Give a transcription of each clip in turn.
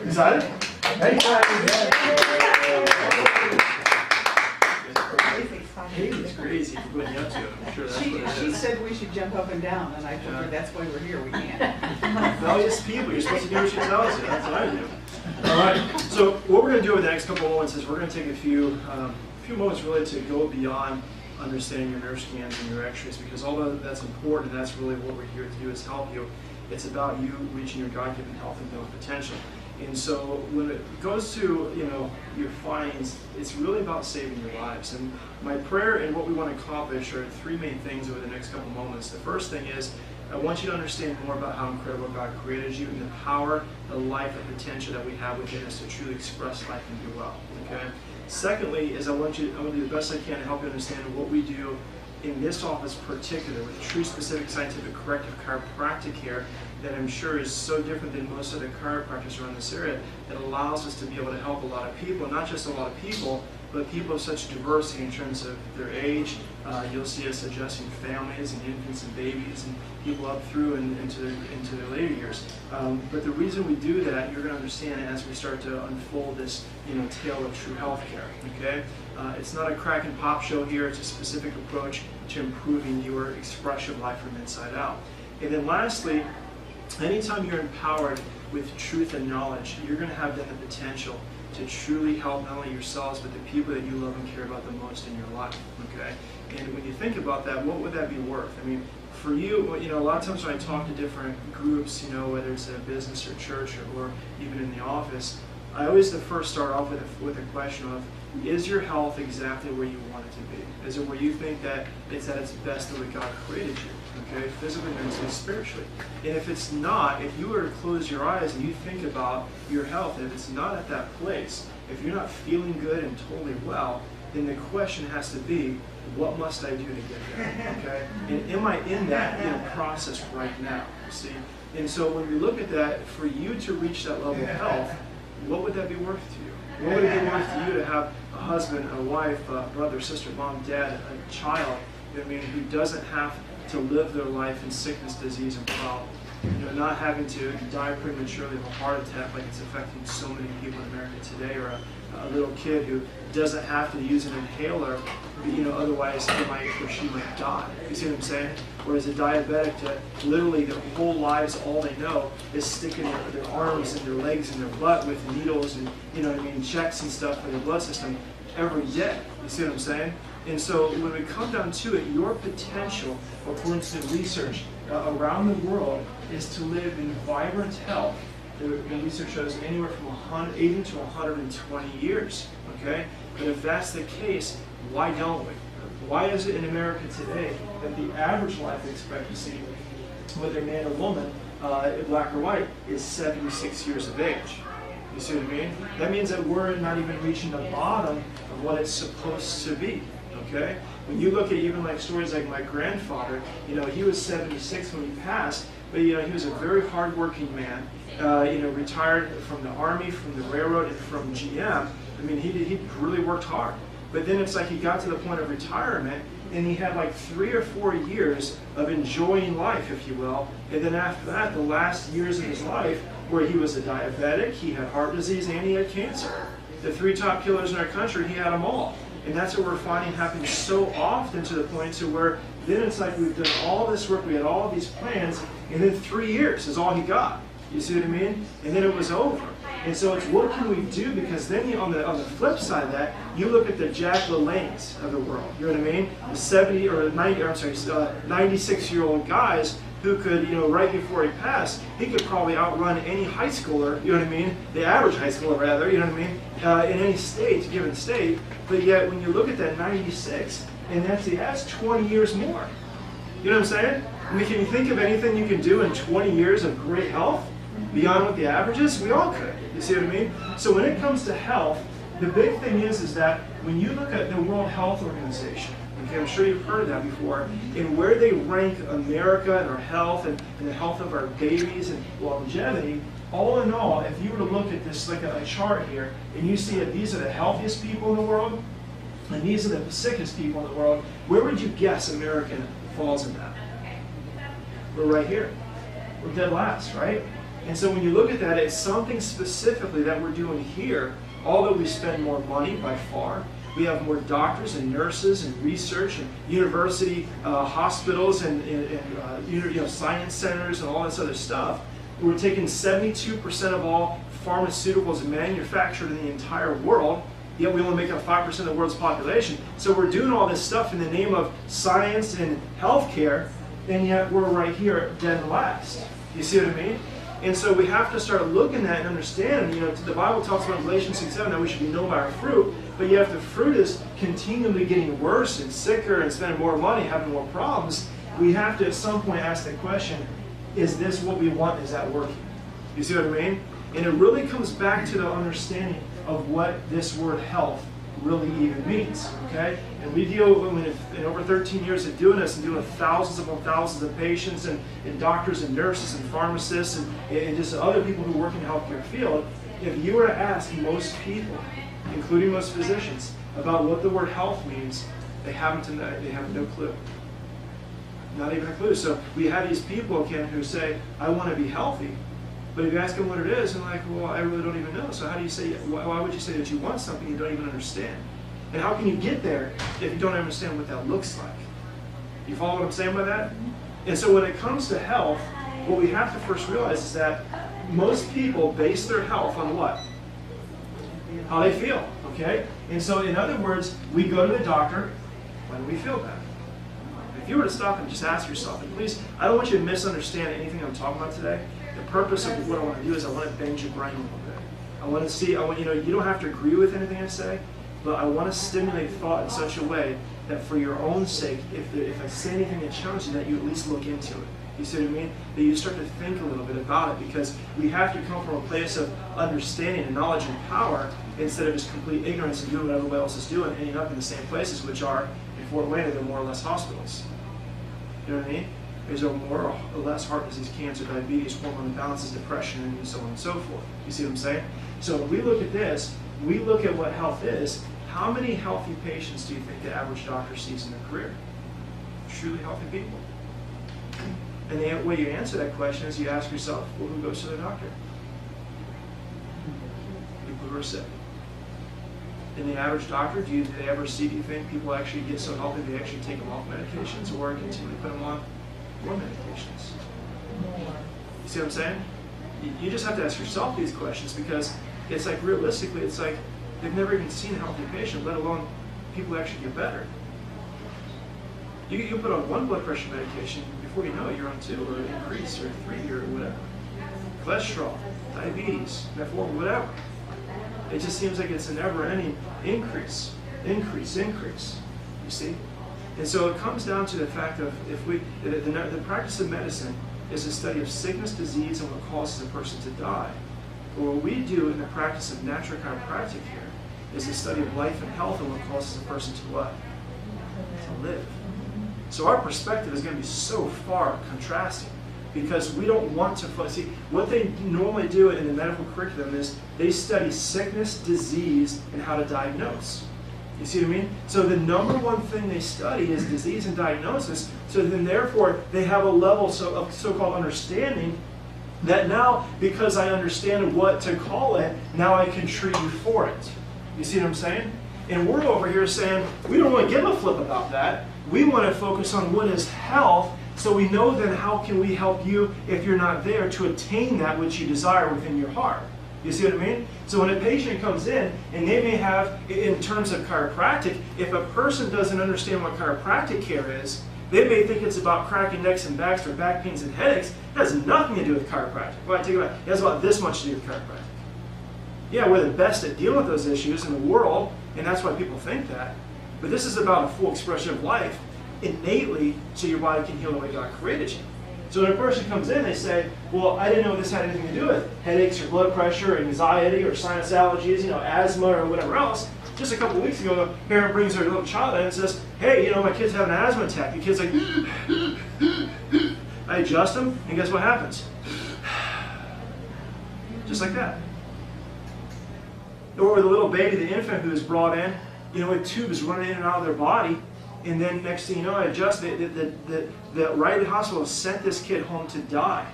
Excited? Hey, It's crazy for putting you up to it. I'm sure that's what it She is. said we should jump up and down, and I told her that's why we're here, we can't. No, it's people. You're supposed to do what she tells you. That's what I do. All right. So what we're going to do over the next couple of moments is we're going to take a few moments really to go beyond understanding your nerve scans and your x-rays, because although that's important, that's really what we're here to do is help you. It's about you reaching your God-given health and health potential. And so when it goes to, your findings, it's really about saving your lives. And my prayer and what we want to accomplish are three main things over the next couple moments. The first thing is I want you to understand more about how incredible God created you and the power, the life, and potential that we have within us to truly express life and do well. Okay. Secondly, is I'm going to do the best I can to help you understand what we do in this office particular with true specific scientific corrective chiropractic care that I'm sure is so different than most other chiropractors around this area, that allows us to be able to help a lot of people, not just a lot of people, but people of such diversity in terms of their age. You'll see us adjusting families and infants and babies and people up through and into their later years. But the reason we do that, you're going to understand as we start to unfold this tale of true health care. Okay? It's not a crack and pop show here. It's a specific approach to improving your expression of life from inside out. And then lastly, anytime you're empowered with truth and knowledge, you're going to have then the potential to truly help not only yourselves, but the people that you love and care about the most in your life. Okay? And when you think about that, what would that be worth? I mean, for you, a lot of times when I talk to different groups, whether it's a business or church or even in the office, I always first start off with a question of, is your health exactly where you want it to be? Is it where you think that it's at its best the way God created you? Okay, physically, mentally, spiritually. And if it's not, if you were to close your eyes and you think about your health, and if it's not at that place, if you're not feeling good and totally well, then the question has to be, what must I do to get there? Okay? And am I in that process right now? See? And so when we look at that, for you to reach that level of health, what would that be worth to you? What would it be worth to you to have a husband, a wife, a brother, sister, mom, dad, a child, who doesn't have to live their life in sickness, disease, and problem? Not having to die prematurely of a heart attack like it's affecting so many people in America today, or a little kid who doesn't have to use an inhaler, otherwise he might or she might die. You see what I'm saying? Whereas a diabetic, literally their whole lives, all they know is sticking their arms and their legs and their butt with needles and, checks and stuff for their blood system every day. You see what I'm saying? And so when we come down to it, your potential, according to research around the world, is to live in vibrant health. The research shows anywhere from 80 to 120 years. Okay? But if that's the case, why don't we? Why is it in America today that the average life expectancy, whether man or woman, black or white, is 76 years of age? You see what I mean? That means that we're not even reaching the bottom of what it's supposed to be. Okay? When you look at even like stories like my grandfather, he was 76 when he passed, but he was a very hardworking man. Retired from the Army, from the railroad, and from GM. He really worked hard. But then it's like he got to the point of retirement, and he had like 3 or 4 years of enjoying life, if you will. And then after that, the last years of his life, where he was a diabetic, he had heart disease, and he had cancer. The 3 top killers in our country, he had them all. And that's what we're finding happens so often, to the point to where then it's like we've done all this work, we had all these plans, and then 3 years is all he got. You see what I mean? And then it was over. And so it's what can we do? Because then on the flip side of that, you look at the Jack LaLannes of the world. You know what I mean? The 96-year-old guys who could, right before he passed, he could probably outrun any high schooler, you know what I mean? The average high schooler, rather, you know what I mean? In any state, given state. But yet, when you look at that 96, and that's 20 years more. You know what I'm saying? Can you think of anything you can do in 20 years of great health beyond what the average is? We all could. You see what I mean? So when it comes to health, the big thing is that when you look at the World Health Organization, okay, I'm sure you've heard of that before, and where they rank America and our health and the health of our babies and longevity, all in all, if you were to look at this like a chart here, and you see that these are the healthiest people in the world, and these are the sickest people in the world, where would you guess America falls in that? We're right here. We're dead last, right? And so when you look at that, it's something specifically that we're doing here. Although we spend more money by far, we have more doctors and nurses and research and university hospitals and science centers and all this other stuff. We're taking 72% of all pharmaceuticals manufactured in the entire world, yet we only make up 5% of the world's population. So we're doing all this stuff in the name of science and healthcare, and yet we're right here dead last. You see what I mean? And so we have to start looking at and understanding, the Bible talks about in Galatians 6:7 that we should be known by our fruit, but yet if the fruit is continually getting worse and sicker and spending more money, having more problems, we have to at some point ask the question, is this what we want? Is that working? You see what I mean? And it really comes back to the understanding of what this word health really even means, okay? And we deal with, in over 13 years of doing this and doing thousands upon thousands of patients and doctors and nurses and pharmacists and just other people who work in the healthcare field, if you were to ask most people, including most physicians, about what the word health means, they have no clue. Not even a clue. So we have these people, again, who say, I want to be healthy. But if you ask them what it is, they're like, well, I really don't even know. So how do you say, why would you say that you want something you don't even understand? And how can you get there if you don't understand what that looks like? You follow what I'm saying by that? And so when it comes to health, what we have to first realize is that most people base their health on what? How they feel, okay? And so in other words, we go to the doctor when we feel bad. If you were to stop and just ask yourself, and please, I don't want you to misunderstand anything I'm talking about today. The purpose of what I want to do is I want to bend your brain a little bit. I want to see, you don't have to agree with anything I say, but I want to stimulate thought in such a way that for your own sake, if I say anything that challenges you, that you at least look into it. You see what I mean? That you start to think a little bit about it, because we have to come from a place of understanding and knowledge and power instead of just complete ignorance and doing what everybody else is doing, ending up in the same places, which are, in Fort Wayne, there are more or less hospitals. You know what I mean? There's more or less heart disease, cancer, diabetes, hormone imbalances, depression, and so on and so forth. You see what I'm saying? So when we look at this, we look at what health is. How many healthy patients do you think the average doctor sees in their career? Truly healthy people. And the way you answer that question is you ask yourself, well, who goes to the doctor? People who are sick. And the average doctor, do they ever see, do you think, people actually get so healthy they actually take them off medications or continue to put them on more medications? You see what I'm saying? You just have to ask yourself these questions, because it's like, realistically, it's like they've never even seen a healthy patient, let alone people who actually get better. You put on one blood pressure medication, before you know it, you're on 2 or increase or 3 or whatever. Cholesterol, diabetes, metformin, whatever. It just seems like it's a never-ending increase. You see? And so it comes down to the fact of, the practice of medicine is the study of sickness, disease, and what causes a person to die. But what we do in the practice of natural chiropractic here is the study of life and health and what causes a person to what? To live. So our perspective is going to be so far contrasting, because we don't want to see what they normally do in the medical curriculum is they study sickness, disease, and how to diagnose. You see what I mean? So the number one thing they study is disease and diagnosis. So then therefore they have a level of so-called understanding that now, because I understand what to call it, now I can treat you for it. You see what I'm saying? And we're over here saying, we don't want to give a flip about that. We want to focus on what is health, so we know then how can we help you, if you're not there, to attain that which you desire within your heart. You see what I mean? So when a patient comes in, and they may have, in terms of chiropractic, if a person doesn't understand what chiropractic care is, they may think it's about cracking necks and backs or back pains and headaches. It has nothing to do with chiropractic. Well, I take it back. It has about this much to do with chiropractic. Yeah, we're the best at dealing with those issues in the world, and that's why people think that. But this is about a full expression of life innately, so your body can heal the way God created you. So when a person comes in, they say, well, I didn't know this had anything to do with headaches or blood pressure or anxiety or sinus allergies, asthma or whatever else. Just a couple of weeks ago, the parent brings their little child in and says, hey, my kid's having an asthma attack. The kid's like, I adjust them, and guess what happens? Just like that. Or the little baby, the infant who is brought in, with tubes running in and out of their body, and then next thing you know, I adjust the right hospital sent this kid home to die.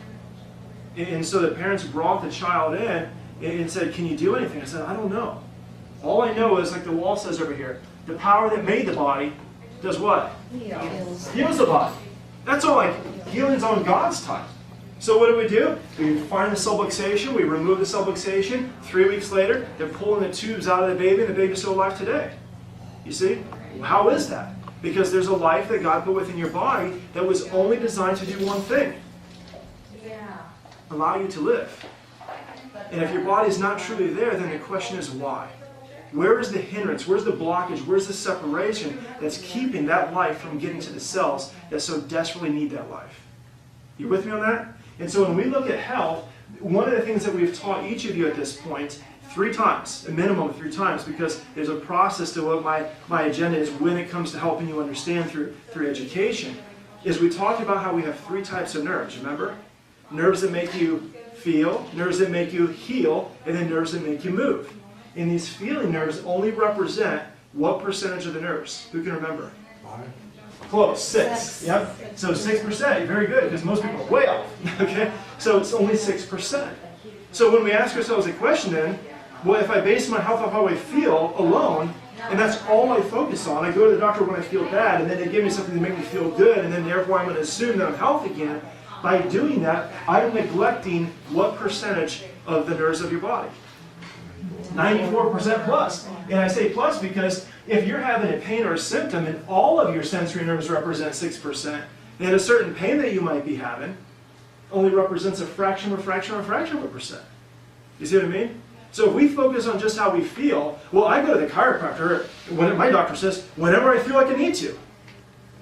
And so the parents brought the child in and said, can you do anything? I said, I don't know. All I know is, like the wall says over here, the power that made the body does what? Heals the body. That's all. Like, healing's on God's time. So what do? We find the subluxation, we remove the subluxation. 3 weeks later, they're pulling the tubes out of the baby, and the baby's still alive today. You see? How is that? Because there's a life that God put within your body that was only designed to do one thing. Allow you to live. And if your body is not truly there, then the question is why? Where is the hindrance? Where's the blockage? Where's the separation that's keeping that life from getting to the cells that so desperately need that life? You with me on that? And so when we look at health, one of the things that we've taught each of you at this point 3 times, a minimum of 3 times, because there's a process to what my agenda is when it comes to helping you understand through education, is we talked about how we have 3 types of nerves, remember? Nerves that make you feel, nerves that make you heal, and then nerves that make you move. And these feeling nerves only represent what percentage of the nerves? Who can remember? 5. Close, 6. Yep. So 6%, very good, because most people are way off. Okay? So it's only 6%. So when we ask ourselves a question then, well, if I base my health off how I feel alone, and that's all I focus on, I go to the doctor when I feel bad, and then they give me something to make me feel good, and then therefore I'm going to assume that I'm healthy again. By doing that, I'm neglecting what percentage of the nerves of your body? 94% plus. And I say plus because if you're having a pain or a symptom and all of your sensory nerves represent 6%, then a certain pain that you might be having only represents a fraction of a percent. You see what I mean? So if we focus on just how we feel, well, I go to the chiropractor when my doctor says, whenever I feel like I need to.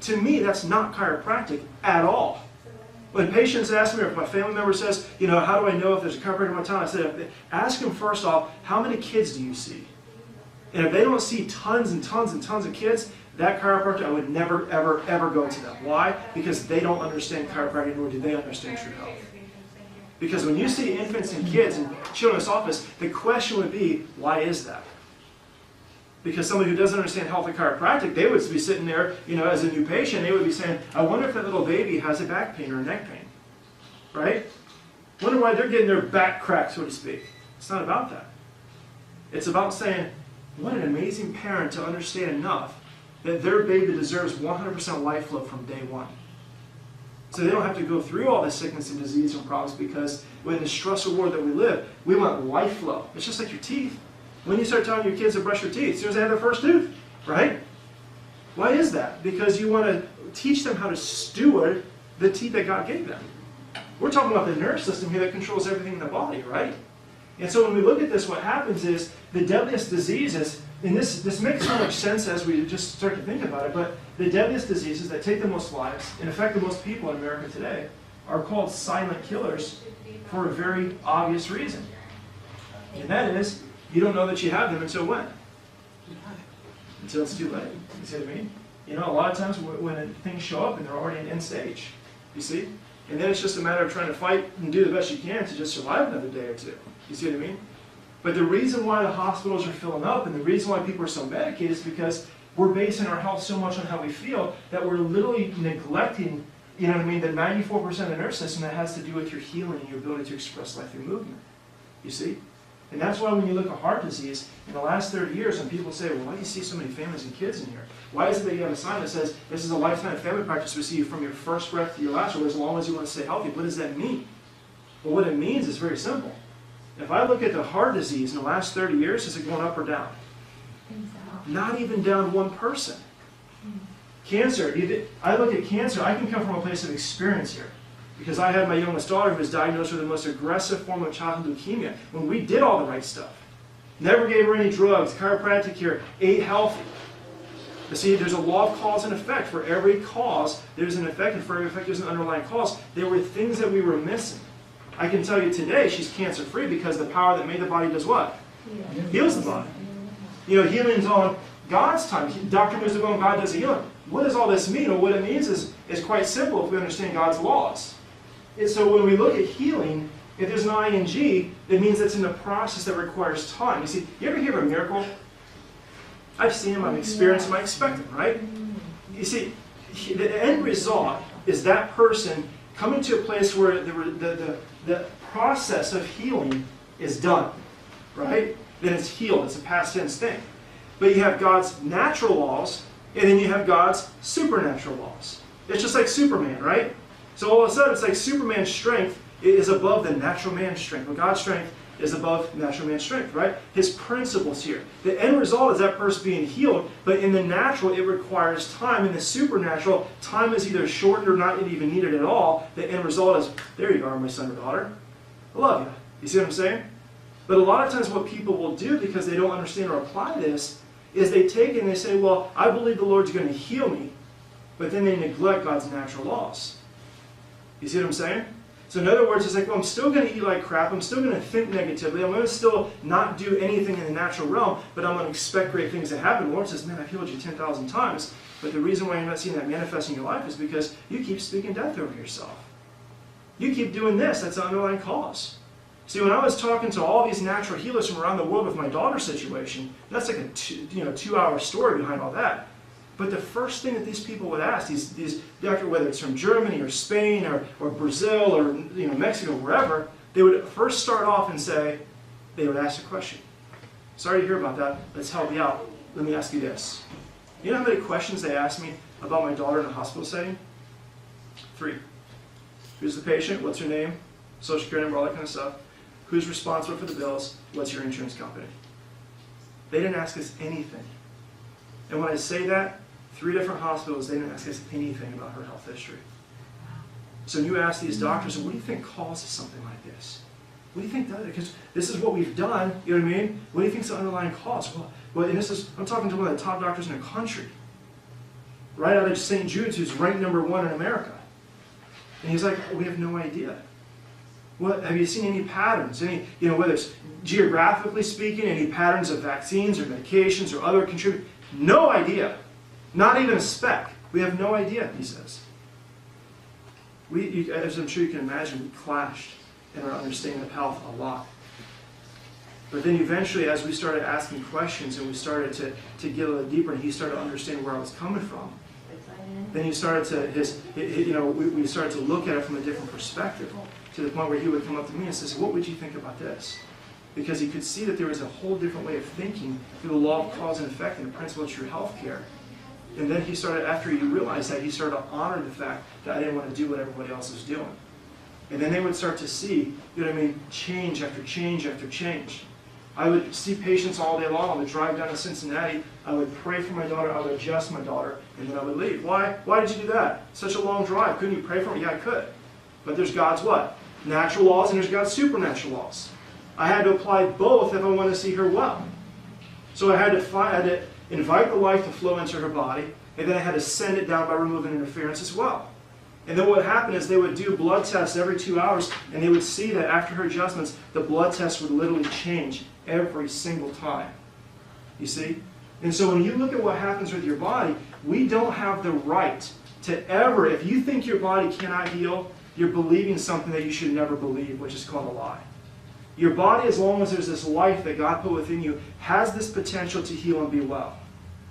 To me, that's not chiropractic at all. When patients ask me, or if my family member says, you know, how do I know if there's a chiropractor in my town? I said, ask them first off, how many kids do you see? And if they don't see tons and tons and tons of kids, that chiropractor, I would never, ever, ever go to them. Why? Because they don't understand chiropractic, nor do they understand true health. Because when you see infants and kids in children's office, the question would be, why is that? Because somebody who doesn't understand health and chiropractic, they would be sitting there, you know, as a new patient, they would be saying, I wonder if that little baby has a back pain or a neck pain. Right? Wonder why they're getting their back cracked, so to speak. It's not about that. It's about saying, what an amazing parent to understand enough that their baby deserves 100% life flow from day one. So they don't have to go through all this sickness and disease and problems, because in the stressful world that we live, we want life flow. It's just like your teeth. When you start telling your kids to brush your teeth, as soon as they have their first tooth, right? Why is that? Because you want to teach them how to steward the teeth that God gave them. We're talking about the nerve system here that controls everything in the body, right? And so when we look at this, what happens is the deadliest diseases, and this makes so much sense as we just start to think about it, but the deadliest diseases that take the most lives and affect the most people in America today are called silent killers for a very obvious reason. And that is, you don't know that you have them until when? Until it's too late. You see what I mean? You know, a lot of times when things show up and they're already in end stage, you see? And then it's just a matter of trying to fight and do the best you can to just survive another day or 2. You see what I mean? But the reason why the hospitals are filling up and the reason why people are so medicated is because we're basing our health so much on how we feel that we're literally neglecting, you know what I mean, the 94% of the nerve system that has to do with your healing and your ability to express life through movement. You see? And that's why when you look at heart disease, in the last 30 years, when people say, well, why do you see so many families and kids in here? Why is it that you have a sign that says, this is a lifetime family practice we see you from your first breath to your last, or as long as you want to stay healthy? What does that mean? Well, what it means is very simple. If I look at the heart disease in the last 30 years, is it going up or down? Not even down 1%. Cancer, I look at cancer, I can come from a place of experience here. Because I had my youngest daughter who was diagnosed with the most aggressive form of childhood leukemia when we did all the right stuff. Never gave her any drugs, chiropractic care, ate healthy. But see, there's a law of cause and effect. For every cause, there's an effect, and for every effect, there's an underlying cause. There were things that we were missing. I can tell you today, she's cancer-free because the power that made the body does what? Heals the body. You know, healing's on God's time. Dr. moves the bone, God does the healing. What does all this mean? Well, what it means is quite simple if we understand God's laws. And so when we look at healing, if there's an ing, it means it's in a process that requires time. You see, you ever hear of a miracle? I've seen them, I've experienced them, I expect them, right? You see, the end result is that person coming to a place where the process of healing is done, right? Then it's healed. It's a past tense thing. But you have God's natural laws, and then you have God's supernatural laws. It's just like Superman, right? So all of a sudden, it's like Superman's strength is above the natural man's strength. Well, God's strength is above natural man's strength, right? His principles here. The end result is that person being healed, but in the natural, it requires time. In the supernatural, time is either shortened or not even needed at all. The end result is, there you are, my son or daughter. I love you. You see what I'm saying? But a lot of times what people will do, because they don't understand or apply this, is they take it and they say, well, I believe the Lord's going to heal me, but then they neglect God's natural laws. You see what I'm saying? So in other words, it's like, well, I'm still going to eat like crap. I'm still going to think negatively. I'm going to still not do anything in the natural realm, but I'm going to expect great things to happen. The Lord says, man, I've healed you 10,000 times. But the reason why you're not seeing that manifest in your life is because you keep speaking death over yourself. You keep doing this. That's the underlying cause. See, when I was talking to all these natural healers from around the world with my daughter's situation, that's like a 2-hour story behind all that. But the first thing that these people would ask, these doctors, whether it's from Germany or Spain or Brazil or Mexico, wherever, they would first start off and say, they would ask a question. Sorry to hear about that. Let's help you out. Let me ask you this. You know how many questions they asked me about my daughter in a hospital setting? 3. Who's the patient? What's her name? Social security number, all that kind of stuff. Who's responsible for the bills? What's your insurance company? They didn't ask us anything. And when I say that, 3 different hospitals, they didn't ask us anything about her health history. So when you ask these doctors, what do you think causes something like this? What do you think does it? Because this is what we've done, you know what I mean? What do you think is the underlying cause? Well, and I'm talking to one of the top doctors in the country, right out of St. Jude's, who's ranked #1 in America. And he's like, we have no idea. What, have you seen any patterns? Any, whether it's geographically speaking, any patterns of vaccines or medications or other contributors? No idea. Not even a speck. We have no idea, he says. As I'm sure you can imagine, we clashed in our understanding of health a lot. But then eventually, as we started asking questions and we started to get a little deeper and he started to understand where I was coming from, then he started to, we started to look at it from a different perspective, to the point where he would come up to me and say, what would you think about this? Because he could see that there was a whole different way of thinking through the law of cause and effect and the principle of true health care. And then he started, after he realized that, he started to honor the fact that I didn't want to do what everybody else was doing. And then they would start to see, change after change after change. I would see patients all day long. I would drive down to Cincinnati. I would pray for my daughter. I would adjust my daughter, and then I would leave. Why? Why did you do that? Such a long drive. Couldn't you pray for me? Yeah, I could. But there's God's what? Natural laws, and there's God's supernatural laws. I had to apply both if I wanted to see her well. So I had to invite the life to flow into her body, and then I had to send it down by removing interference as well. And then what happened is they would do blood tests every 2 hours, and they would see that after her adjustments, the blood tests would literally change every single time. You see? And so when you look at what happens with your body, we don't have the right to ever, if you think your body cannot heal, you're believing something that you should never believe, which is called a lie. Your body, as long as there's this life that God put within you, has this potential to heal and be well.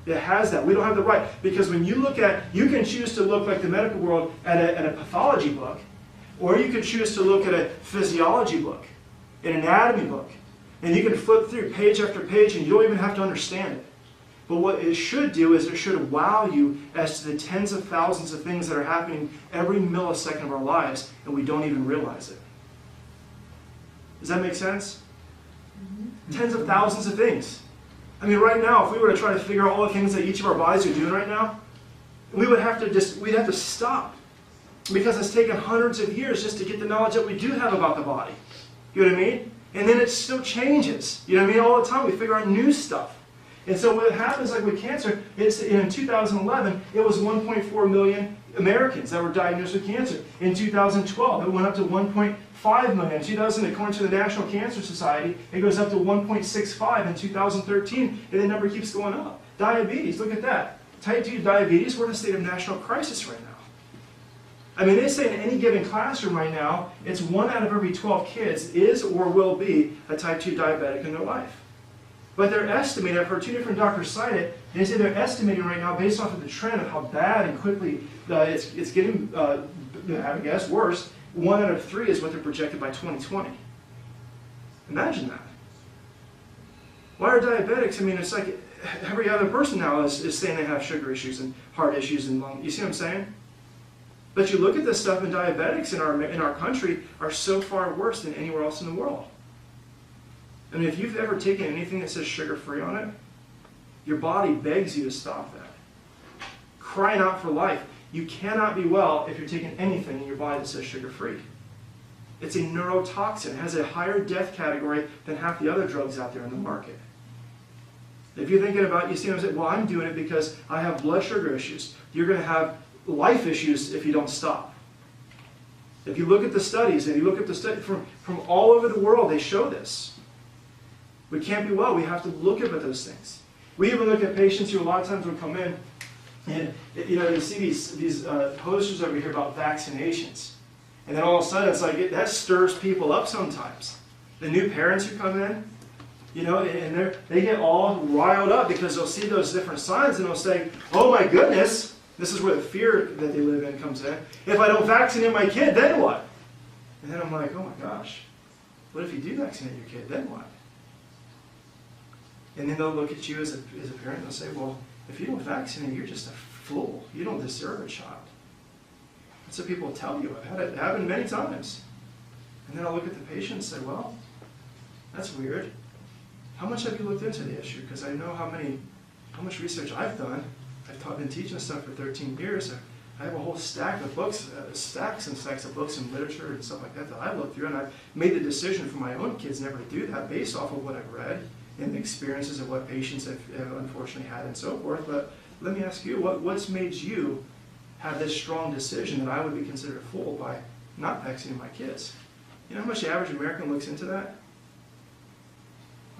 It has that. We don't have the right. Because when you look at, you can choose to look like the medical world at a pathology book, or you can choose to look at a physiology book, an anatomy book, and you can flip through page after page and you don't even have to understand it. But what it should do is it should wow you as to the tens of thousands of things that are happening every millisecond of our lives, and we don't even realize it. Does that make sense? Mm-hmm. Tens of thousands of things. I mean, right now, if we were to try to figure out all the things that each of our bodies are doing right now, we'd have to stop. Because it's taken hundreds of years just to get the knowledge that we do have about the body. You know what I mean? And then it still changes. You know what I mean? All the time we figure out new stuff. And so what happens, like with cancer, it's in 2011, it was 1.4 million Americans that were diagnosed with cancer. In 2012, it went up to 1.5 million. In 2000, according to the National Cancer Society, it goes up to 1.65 in 2013, and the number keeps going up. Diabetes, look at that. Type 2 diabetes, we're in a state of national crisis right now. I mean, they say in any given classroom right now, it's 1 out of every 12 kids is or will be a type 2 diabetic in their life. But they're estimating, I've heard 2 different doctors cite it, they say they're estimating right now, based off of the trend of how bad and quickly it's getting, I guess, worse, 1 out of 3 is what they're projected by 2020. Imagine that. Why are diabetics? I mean, it's like every other person now is saying they have sugar issues and heart issues and lung. You see what I'm saying? But you look at this stuff, and diabetics in our country are so far worse than anywhere else in the world. I mean, if you've ever taken anything that says sugar-free on it, your body begs you to stop that. Crying out for life. You cannot be well if you're taking anything in your body that says sugar-free. It's a neurotoxin. It has a higher death category than half the other drugs out there in the market. If you're thinking about, you see what I'm saying, well, I'm doing it because I have blood sugar issues. You're going to have life issues if you don't stop. If you look at the studies, and you look at the studies from all over the world, they show this. We can't be well. We have to look at those things. We even look at patients who a lot of times will come in, and you see these posters over here about vaccinations. And then all of a sudden, it's like, that stirs people up sometimes. The new parents who come in, and they get all riled up because they'll see those different signs and they'll say, oh my goodness, this is where the fear that they live in comes in. If I don't vaccinate my kid, then what? And then I'm like, oh my gosh, what if you do vaccinate your kid, then what? And then they'll look at you as a parent and they'll say, well, if you don't vaccinate, you're just a fool. You don't deserve a child. That's what people tell you. I've had it happen many times. And then I'll look at the patient and say, well, that's weird. How much have you looked into the issue? Because I know how much research I've done. I've been teaching this stuff for 13 years. I have a whole stack of books, stacks and stacks of books and literature and stuff like that I've looked through, and I've made the decision for my own kids never to do that based off of what I've read and the experiences of what patients have unfortunately had and so forth. But let me ask you, what's made you have this strong decision that I would be considered a fool by not vaccinating my kids? You know how much the average American looks into that?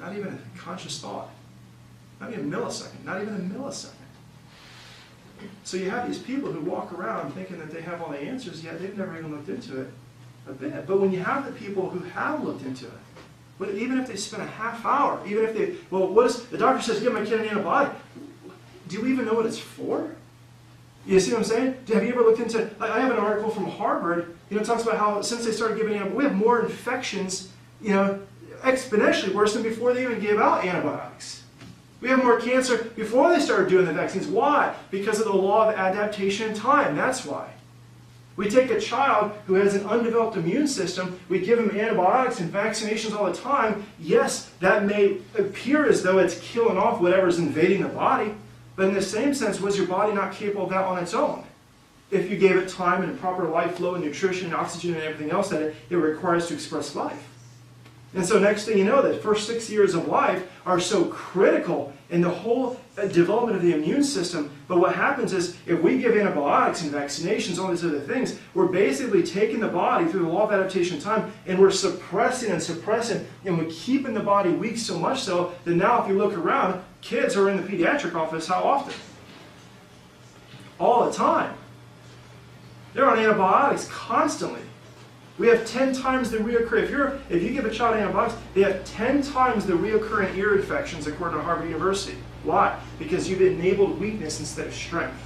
Not even a conscious thought. Not even a millisecond. Not even a millisecond. So you have these people who walk around thinking that they have all the answers, yet they've never even looked into it a bit. But when you have the people who have looked into it, even if they spend a half hour, even if they, the doctor says, give my kid an antibiotic. Do you even know what it's for? You see what I'm saying? Have you ever looked into, I have an article from Harvard, it talks about how since they started giving antibiotics, we have more infections, exponentially worse than before they even gave out antibiotics. We have more cancer before they started doing the vaccines. Why? Because of the law of adaptation and time. That's why. We take a child who has an undeveloped immune system, we give him antibiotics and vaccinations all the time. Yes, that may appear as though it's killing off whatever's invading the body, but in the same sense, was your body not capable of that on its own? If you gave it time and proper life flow and nutrition and oxygen and everything else that it requires to express life. And so next thing you know, the first 6 years of life are so critical in the whole development of the immune system. But what happens is, if we give antibiotics and vaccinations, all these other things, we're basically taking the body through the law of adaptation time, and we're suppressing, and we're keeping the body weak so much so that now if you look around, kids are in the pediatric office how often? All the time. They're on antibiotics constantly. We have 10 times the reoccurring, if you give a child antibiotics, they have 10 times the reoccurring ear infections according to Harvard University. Why? Because you've enabled weakness instead of strength.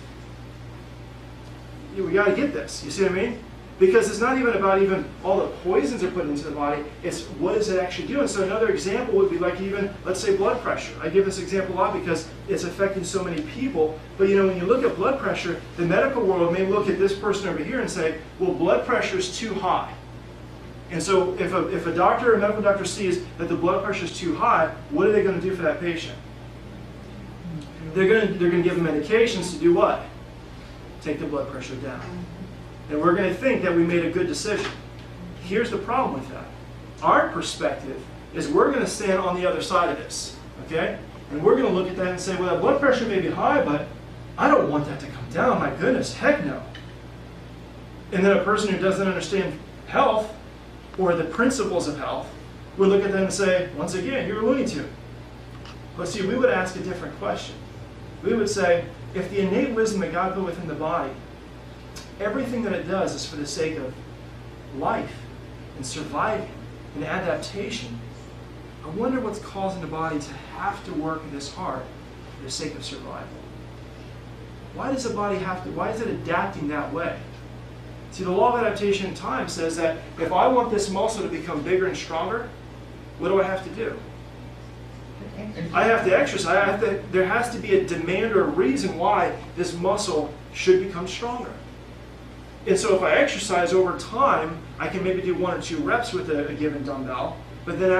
We got to get this, you see what I mean? Because it's not even about all the poisons are put into the body, it's what does it actually do? And so another example would be like let's say blood pressure. I give this example a lot because it's affecting so many people. But when you look at blood pressure, the medical world may look at this person over here and say, well, blood pressure is too high. And so if a doctor, a medical doctor sees that the blood pressure is too high, what are they going to do for that patient? They're going to give them medications to do what? Take the blood pressure down. And we're going to think that we made a good decision. Here's the problem with that. Our perspective is we're going to stand on the other side of this, okay? And we're going to look at that and say, well, that blood pressure may be high, but I don't want that to come down. My goodness, heck no. And then a person who doesn't understand health or the principles of health would look at them and say, once again, you're a Looney Tune. But see, we would ask a different question. We would say, if the innate wisdom that God put within the body, everything that it does is for the sake of life and surviving and adaptation, I wonder what's causing the body to have to work this hard for the sake of survival. Why does the body have to, why is it adapting that way? See, the law of adaptation in time says that if I want this muscle to become bigger and stronger, what do I have to do? I have to exercise. There has to be a demand or a reason why this muscle should become stronger. And so if I exercise over time, I can maybe do 1 or 2 reps with a given dumbbell. But then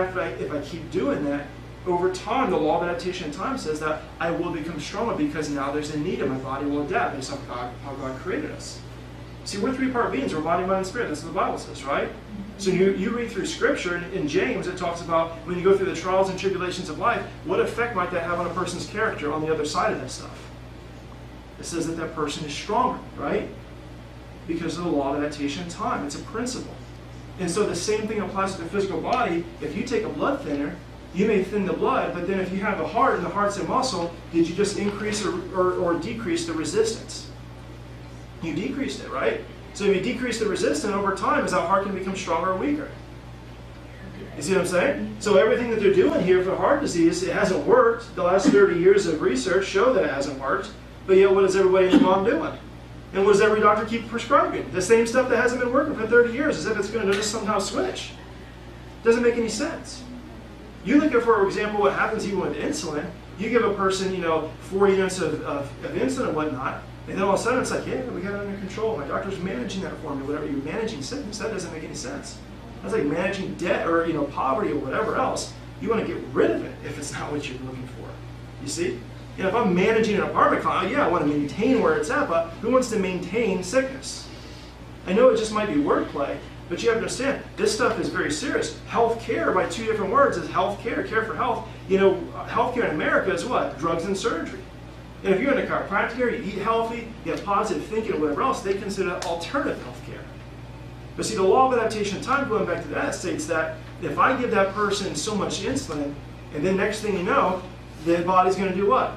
if I keep doing that, over time, the law of adaptation in time says that I will become stronger because now there's a need and my body will adapt based on how God created us. See, we're 3-part beings. We're body, mind, and spirit. That's what the Bible says, right? So you read through Scripture, and in James it talks about when you go through the trials and tribulations of life, what effect might that have on a person's character on the other side of that stuff? It says that that person is stronger, right? Because of the law of adaptation in time. It's a principle. And so the same thing applies to the physical body. If you take a blood thinner, you may thin the blood, but then if you have a heart and the heart's a muscle, did you just increase or decrease the resistance? You decreased it, right? So if you decrease the resistance over time, is that heart going to become stronger or weaker? You see what I'm saying? So everything that they're doing here for heart disease, it hasn't worked. The last 30 years of research show that it hasn't worked. But yet what is everybody in the mom doing? And what does every doctor keep prescribing? The same stuff that hasn't been working for 30 years, as if it's going to just somehow switch. Doesn't make any sense. You look at, for example, what happens even with insulin. You give a person, 4 units of insulin and whatnot, and then all of a sudden it's like, yeah, we got it under control. My doctor's managing that for me, whatever. You're managing sickness. That doesn't make any sense. That's like managing debt or poverty or whatever else. You want to get rid of it if it's not what you're looking for. You see? If I'm managing an apartment complex, yeah, I want to maintain where it's at, but who wants to maintain sickness? I know it just might be wordplay, but you have to understand, this stuff is very serious. Health care, by 2 different words, is health care, care for health. Health care in America is what? Drugs and surgery. And if you're in a chiropractic care, you eat healthy, you have positive thinking or whatever else, they consider that alternative health care. But see, the law of adaptation in time, going back to that, states that if I give that person so much insulin, and then next thing you know, the body's going to do what?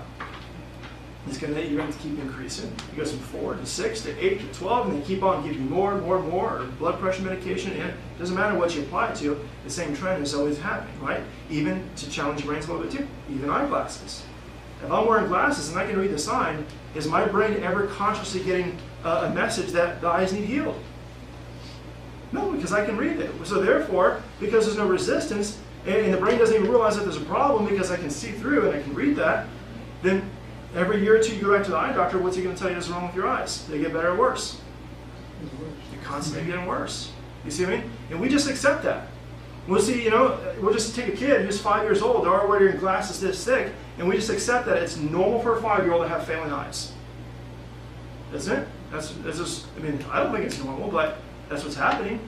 You're going to keep increasing. It goes from 4 to 6 to 8 to 12, and they keep on giving you more and more and more, or blood pressure medication. And it doesn't matter what you apply it to, the same trend is always happening, right? Even to challenge your brains a little bit too, even eyeglasses. If I'm wearing glasses and I can read the sign, is my brain ever consciously getting a message that the eyes need healed? No, because I can read it. So therefore, because there's no resistance, and the brain doesn't even realize that there's a problem because I can see through and I can read that, then every year or two you go back to the eye doctor, what's he going to tell you is wrong with your eyes? They get better or worse? They're constantly getting worse. You see what I mean? And we just accept that. We'll see, we'll just take a kid who's 5 years old, they're already wearing glasses this thick, and we just accept that it's normal for a 5-year-old to have failing eyes. That's it. That's just, I don't think it's normal, but that's what's happening.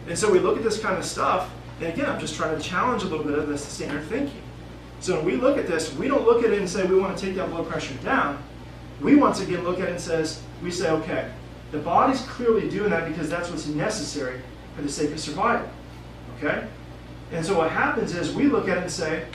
And so we look at this kind of stuff, and again, I'm just trying to challenge a little bit of this standard thinking. So when we look at this, we don't look at it and say we want to take that blood pressure down. We once again look at it and we say, okay, the body's clearly doing that because that's what's necessary for the sake of survival. Okay? And so what happens is we look at it and say,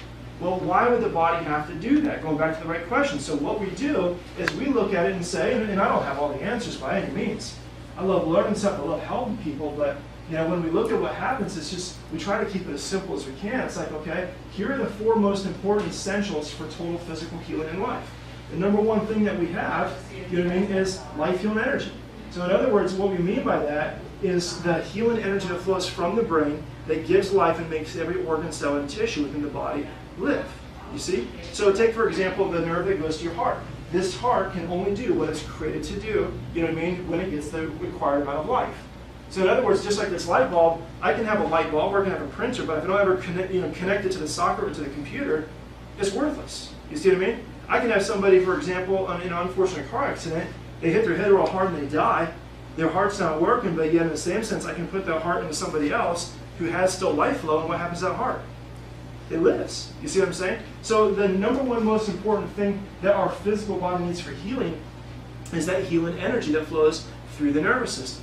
well, why would the body have to do that? Going back to the right question. So what we do is we look at it and say, and I don't have all the answers by any means. I love learning stuff, I love helping people, but when we look at what happens, it's just, we try to keep it as simple as we can. It's like, okay, here are the 4 most important essentials for total physical healing in life. The number one thing that we have, is life, healing energy. So in other words, what we mean by that is the healing energy that flows from the brain that gives life and makes every organ, cell, and tissue within the body live. You see? So take, for example, the nerve that goes to your heart. This heart can only do what it's created to do, when it gets the required amount of life. So in other words, just like this light bulb, I can have a light bulb or I can have a printer, but if I don't ever connect it to the socket or to the computer, it's worthless. You see what I mean? I can have somebody, for example, in an unfortunate car accident, they hit their head real hard and they die. Their heart's not working, but yet in the same sense, I can put that heart into somebody else who has still life flow, and what happens to that heart? It lives. You see what I'm saying? So the number one most important thing that our physical body needs for healing is that healing energy that flows through the nervous system.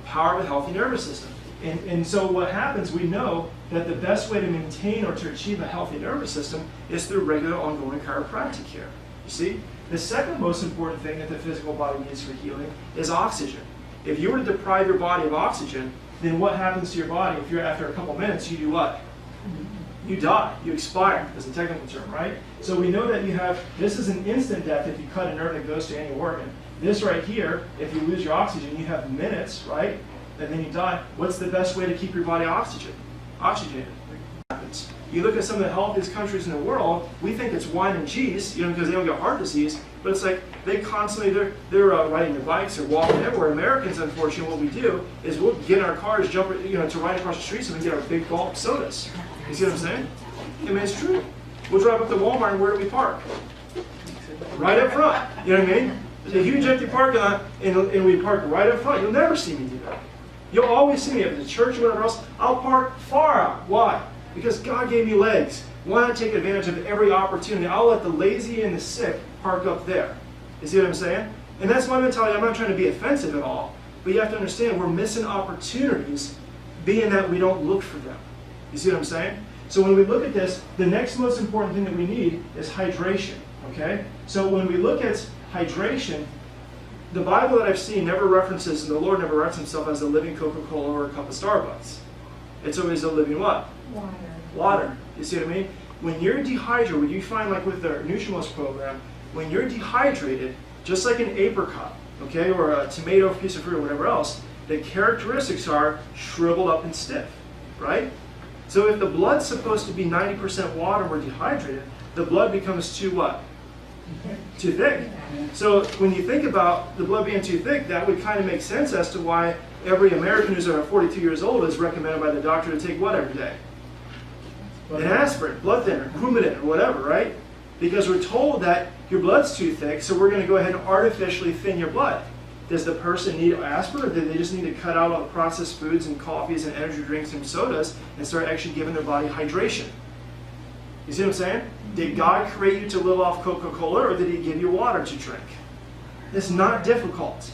Power of a healthy nervous system. And so what happens, we know that the best way to maintain or to achieve a healthy nervous system is through regular ongoing chiropractic care. You see? The second most important thing that the physical body needs for healing is oxygen. If you were to deprive your body of oxygen, then what happens to your body? If you're after a couple minutes, you do what? you die, you expire, is the technical term, right? So we know that you have, this is an instant death if you cut a nerve that goes to any organ. This right here, if you lose your oxygen, you have minutes, right? And then you die. What's the best way to keep your body oxygenated? You look at some of the healthiest countries in the world, we think it's wine and cheese, because they don't get heart disease, but it's like they constantly, they're riding their bikes or walking everywhere. Americans, unfortunately, what we do is we'll get in our cars, jump, to ride across the street so we can get our big gulp sodas. You see what I'm saying? I mean, it's true. We'll drive up to Walmart and where do we park? Right up front. You know what I mean? There's a huge empty parking lot and we park right up front. You'll never see me do that. You'll always see me at the church or whatever else. I'll park far out. Why? Because God gave me legs. Why not take advantage of every opportunity? I'll let the lazy and the sick park up there. You see what I'm saying? And that's my mentality. I'm not trying to be offensive at all. But you have to understand we're missing opportunities being that we don't look for them. You see what I'm saying? So when we look at this, the next most important thing that we need is hydration. Okay? So when we look at hydration, the Bible that I've seen never references, and the Lord never references himself as a living Coca-Cola or a cup of Starbucks. It's always a living what? Water. Water. You see what I mean? When you're dehydrated, what you find like with the Centrioles program, when you're dehydrated, just like an apricot, okay, or a tomato piece of fruit or whatever else, the characteristics are shriveled up and stiff, right? So if the blood's supposed to be 90% water and we're dehydrated, the blood becomes too what? Too thick. So when you think about the blood being too thick, that would kind of make sense as to why every American who's over 42 years old is recommended by the doctor to take what every day? An aspirin, blood thinner, Coumadin, or whatever, right? Because we're told that your blood's too thick, so we're going to go ahead and artificially thin your blood. Does the person need aspirin, or do they just need to cut out all the processed foods and coffees and energy drinks and sodas and start actually giving their body hydration? You see what I'm saying? Did God create you to live off Coca-Cola, or did he give you water to drink? It's not difficult.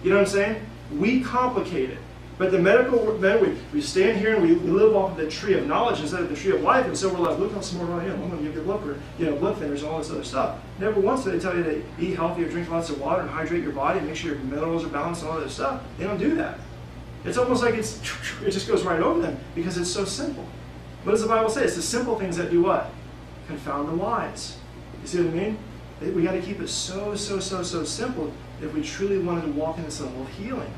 You know what I'm saying? We complicate it. But the medical men, we stand here and we live off of the tree of knowledge instead of the tree of life, and so we're like, look how smart I am. I'm going to give you blood thinners and all this other stuff. Never once do they tell you to eat healthy or drink lots of water and hydrate your body and make sure your minerals are balanced and all that other stuff. They don't do that. It's almost like it just goes right over them because it's so simple. What does the Bible say? It's the simple things that do what? Confound the wise. You see what I mean? We got to keep it so simple if we truly wanted to walk in this level of healing.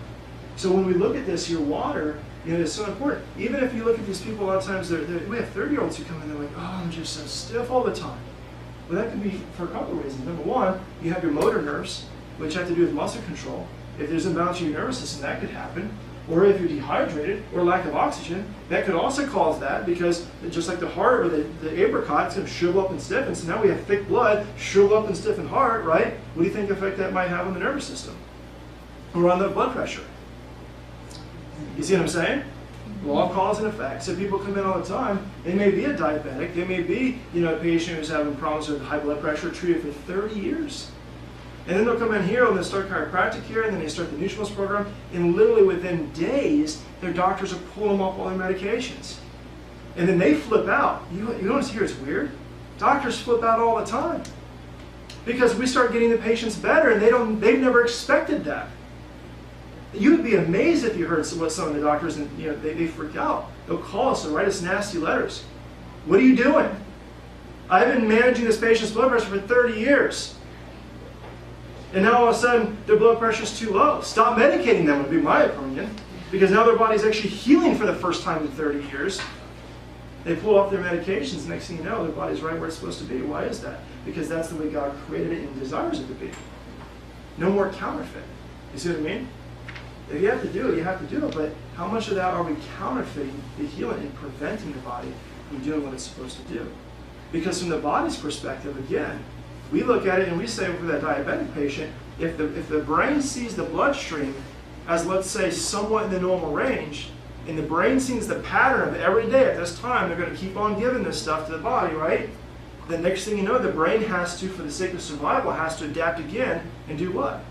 So when we look at this, your water, it's so important. Even if you look at these people, a lot of times, we have 30-year-olds who come in, they're like, oh, I'm just so stiff all the time. Well, that can be for a couple of reasons. Number one, you have your motor nerves, which have to do with muscle control. If there's imbalance in your nervous system, that could happen. Or if you're dehydrated or lack of oxygen, that could also cause that, because just like the heart or the apricot, it's going to shrivel up and stiffen. So now we have thick blood, shrivel up and stiffen heart, right? What do you think effect that might have on the nervous system? Or on the blood pressure? You see what I'm saying? Law of cause and effect. So people come in all the time, they may be a diabetic, they may be a patient who's having problems with high blood pressure, treated for 30 years. And then they'll come in here and they'll start chiropractic here, and then they start the Centrioles program, and literally within days, their doctors are pulling them off all their medications. And then they flip out. You notice here it's weird? Doctors flip out all the time. Because we start getting the patients better, and they've never expected that. You would be amazed if you heard what some of the doctors, and they freak out. They'll call us and write us nasty letters. What are you doing? I've been managing this patient's blood pressure for 30 years. And now all of a sudden, their blood pressure is too low. Stop medicating them would be my opinion. Because now their body's actually healing for the first time in 30 years. They pull off their medications, next thing you know, their body's right where it's supposed to be. Why is that? Because that's the way God created it and desires it to be. No more counterfeit. You see what I mean? If you have to do it, you have to do it. But how much of that are we counterfeiting the healing and preventing the body from doing what it's supposed to do? Because from the body's perspective, again, we look at it and we say for that diabetic patient, if the brain sees the bloodstream as, let's say, somewhat in the normal range, and the brain sees the pattern of every day at this time, they're going to keep on giving this stuff to the body, right? The next thing you know, the brain has to, for the sake of survival, has to adapt again and do what?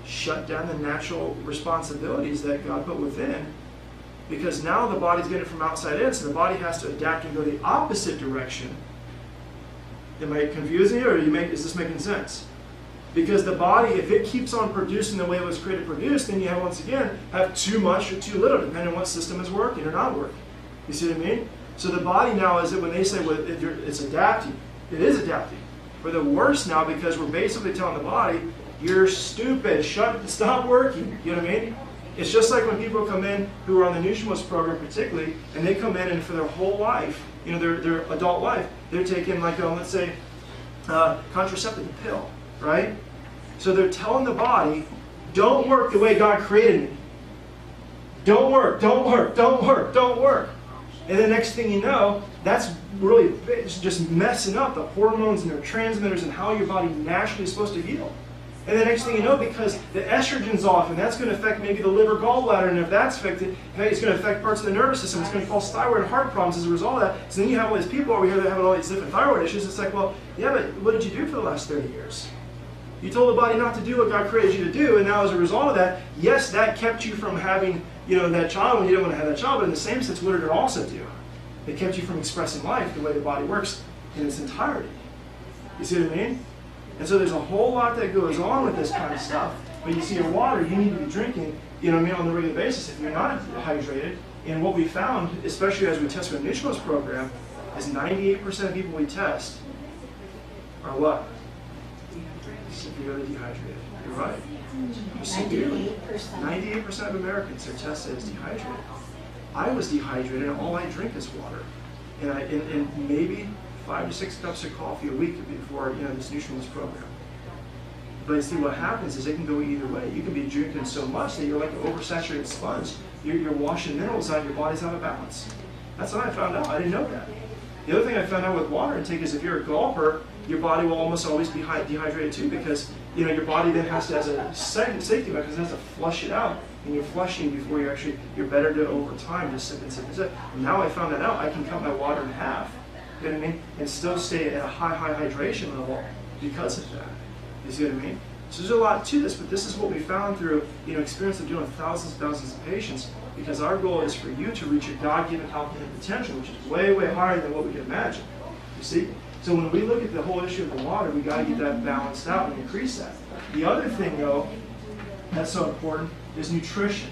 Shut down the natural responsibilities that God put within, because now the body's getting it from outside in, so the body has to adapt and go the opposite direction. Am I confusing you, or is this making sense? Because the body, if it keeps on producing the way it was created to produce, then you have, once again, have too much or too little, depending on what system is working or not working. You see what I mean? So the body now is that when they say well, it's adapting, it is adapting. For the worse now, because we're basically telling the body, you're stupid, stop working. You know what I mean? It's just like when people come in who are on the Nutrimost program particularly, and they come in and for their whole life, you know, their adult life, they're taking like a, let's say, contraceptive pill, right? So they're telling the body, don't work the way God created me. Don't work, don't work, don't work, don't work. And the next thing you know, that's really just messing up the hormones and neurotransmitters and how your body naturally is supposed to heal. And the next thing you know, because the estrogen's off, and that's going to affect maybe the liver, gallbladder, and if that's affected, it's going to affect parts of the nervous system. It's going to cause thyroid and heart problems as a result of that. So then you have all these people over here that have all these different thyroid issues. It's like, well, yeah, but what did you do for the last 30 years? You told the body not to do what God created you to do, and now as a result of that, yes, that kept you from having, you know, that child when you didn't want to have that child, but in the same sense, what did it also do? It kept you from expressing life the way the body works in its entirety. You see what I mean? And so there's a whole lot that goes on with this kind of stuff. But you see, your water, you need to be drinking, you know what I mean, on a regular basis if you're not hydrated. And what we found, especially as we test with the Nutrimost program, is 98% of people we test are what? Severely dehydrated. You're right. 98% of Americans are tested as dehydrated. I was dehydrated, and all I drink is water. And maybe 5 to 6 cups of coffee a week before, you know, this Nutrimost program. But see, what happens is it can go either way. You can be drinking so much that you're like an oversaturated sponge. You're washing minerals out, your body's out of balance. That's what I found out. I didn't know that. The other thing I found out with water intake is if you're a gulper, your body will almost always be dehydrated too, because you know your body then has to, as a safety mechanism, has to flush it out. And you're flushing before you're better to over time just sip and sip and sip. And now I found that out, I can cut my water in half. You know what I mean? And still stay at a high hydration level because of that. You see what I mean? So there's a lot to this, but this is what we found through, you know, experience of doing thousands and thousands of patients, because our goal is for you to reach your God-given health and potential, which is way, way higher than what we can imagine. You see? So when we look at the whole issue of the water, we got to get that balanced out and increase that. The other thing, though, that's so important, is nutrition.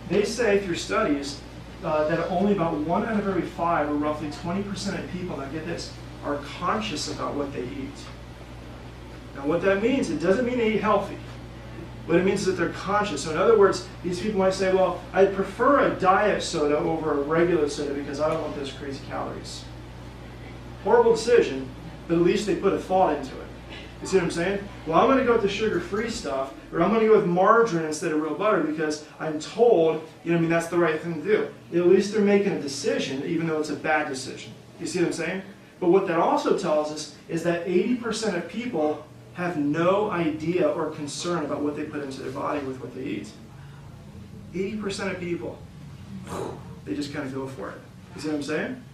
They say through studies that only about 1 out of every 5, or roughly 20% of people, now get this, are conscious about what they eat. Now what that means, it doesn't mean they eat healthy. What it means is that they're conscious. So in other words, these people might say, well, I prefer a diet soda over a regular soda because I don't want those crazy calories. Horrible decision, but at least they put a thought into it. You see what I'm saying? Well, I'm going to go with the sugar-free stuff, or I'm going to go with margarine instead of real butter because I'm told, you know what I mean, that's the right thing to do. At least they're making a decision, even though it's a bad decision. You see what I'm saying? But what that also tells us is that 80% of people have no idea or concern about what they put into their body with what they eat. 80% of people, they just kind of go for it. You see what I'm saying?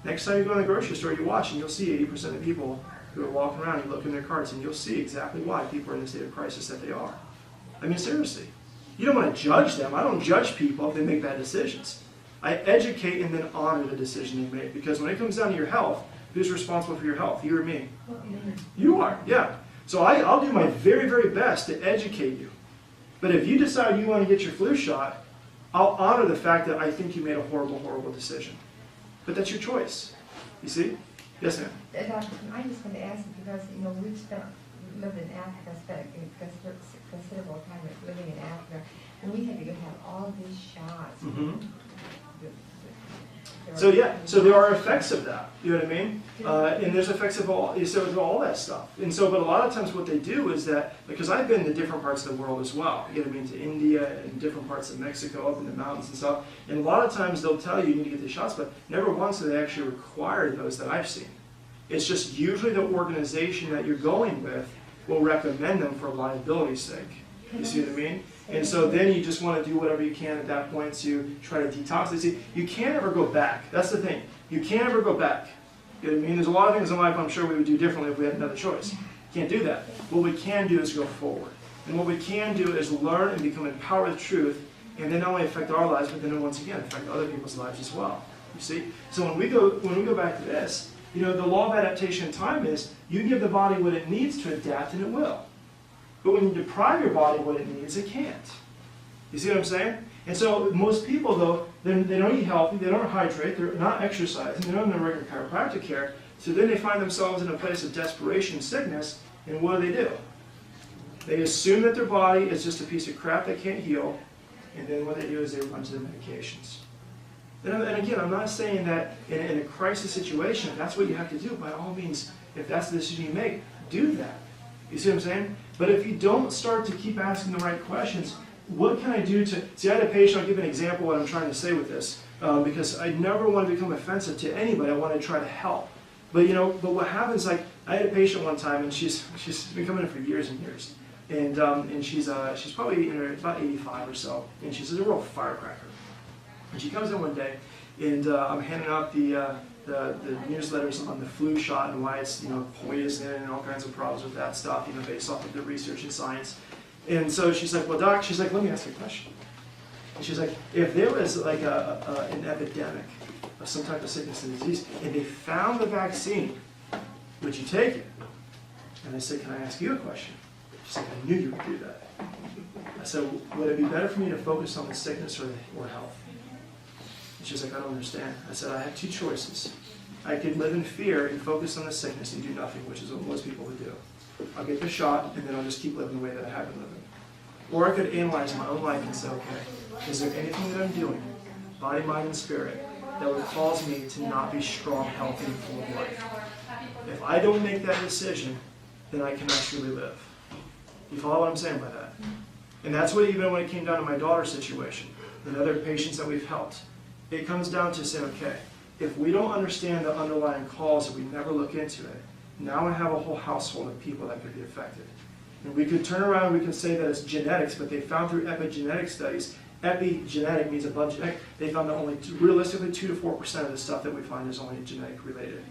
Next time you go in the grocery store, you watch and you'll see 80% of people who are walking around, you look in their carts and you'll see exactly why people are in the state of crisis that they are. I mean, seriously. You don't want to judge them. I don't judge people if they make bad decisions. I educate and then honor the decision they make, because when it comes down to your health, who's responsible for your health? You or me? You are, yeah. So I'll do my very, very best to educate you. But if you decide you want to get your flu shot, I'll honor the fact that I think you made a horrible, horrible decision. But that's your choice. You see? Yes, ma'am. Doctor, I just want to ask you because, you know, we've lived in Africa, spent a considerable time living in Africa, and we had to go have all these shots. Mm-hmm. So yeah, so there are effects of that. You know what I mean? And there's effects of all that stuff. And so, but a lot of times what they do is that, because I've been to different parts of the world as well. You know what I mean? To India and different parts of Mexico, up in the mountains and stuff. And a lot of times they'll tell you need to get these shots, but never once do they actually require those that I've seen. It's just usually the organization that you're going with will recommend them for liability's sake. You see what I mean? And so then you just want to do whatever you can at that point to try to detox. See, you can't ever go back. That's the thing. You can't ever go back. You know what I mean? There's a lot of things in life I'm sure we would do differently if we had another choice. Can't do that. What we can do is go forward. And what we can do is learn and become empowered with truth, and then not only affect our lives, but then once again affect other people's lives as well. You see? So when we go back to this, you know, the law of adaptation in time is you give the body what it needs to adapt, and it will. But when you deprive your body what it needs, it can't. You see what I'm saying? And so most people, though, They don't eat healthy, they don't hydrate, they're not exercising, they don't have regular chiropractic care. So then they find themselves in a place of desperation and sickness, and what do? They assume that their body is just a piece of crap that can't heal, and then what they do is they run to the medications. And again, I'm not saying that in a crisis situation, if that's what you have to do, by all means, if that's the decision you make, do that. You see what I'm saying? But if you don't start to keep asking the right questions, what can I do to... See, Adaptation, I'll give an example of what I'm trying to say with this, because I never want to become offensive to anybody. I want to try to help. But what happens, like, I had a patient one time, and she's been coming in for years and years. And she's probably about 85 or so, and she's a real firecracker. And she comes in one day, and I'm handing out the newsletters on the flu shot and why it's poison and all kinds of problems with that stuff, based off of the research and science. And so she's like, well, doc, she's like, let me ask you a question. And she's like, if there was like an epidemic of some type of sickness and disease, and they found the vaccine, would you take it? And I said, can I ask you a question? She's like, I knew you would do that. I said, would it be better for me to focus on the sickness or health? And she's like, I don't understand. I said, I have two choices. I could live in fear and focus on the sickness and do nothing, which is what most people would do. I'll get the shot, and then I'll just keep living the way that I have been living. Or I could analyze my own life and say, okay, is there anything that I'm doing, body, mind, and spirit, that would cause me to not be strong, healthy, and full of life? If I don't make that decision, then I cannot truly live. You follow what I'm saying by that? And that's what, even when it came down to my daughter's situation, and other patients that we've helped, it comes down to saying, okay, if we don't understand the underlying cause and we never look into it, now I have a whole household of people that could be affected. And we could turn around and we can say that it's genetics, but they found through epigenetic studies, epigenetic means above genetic, they found that only realistically 2 to 4% of the stuff that we find is only genetic related.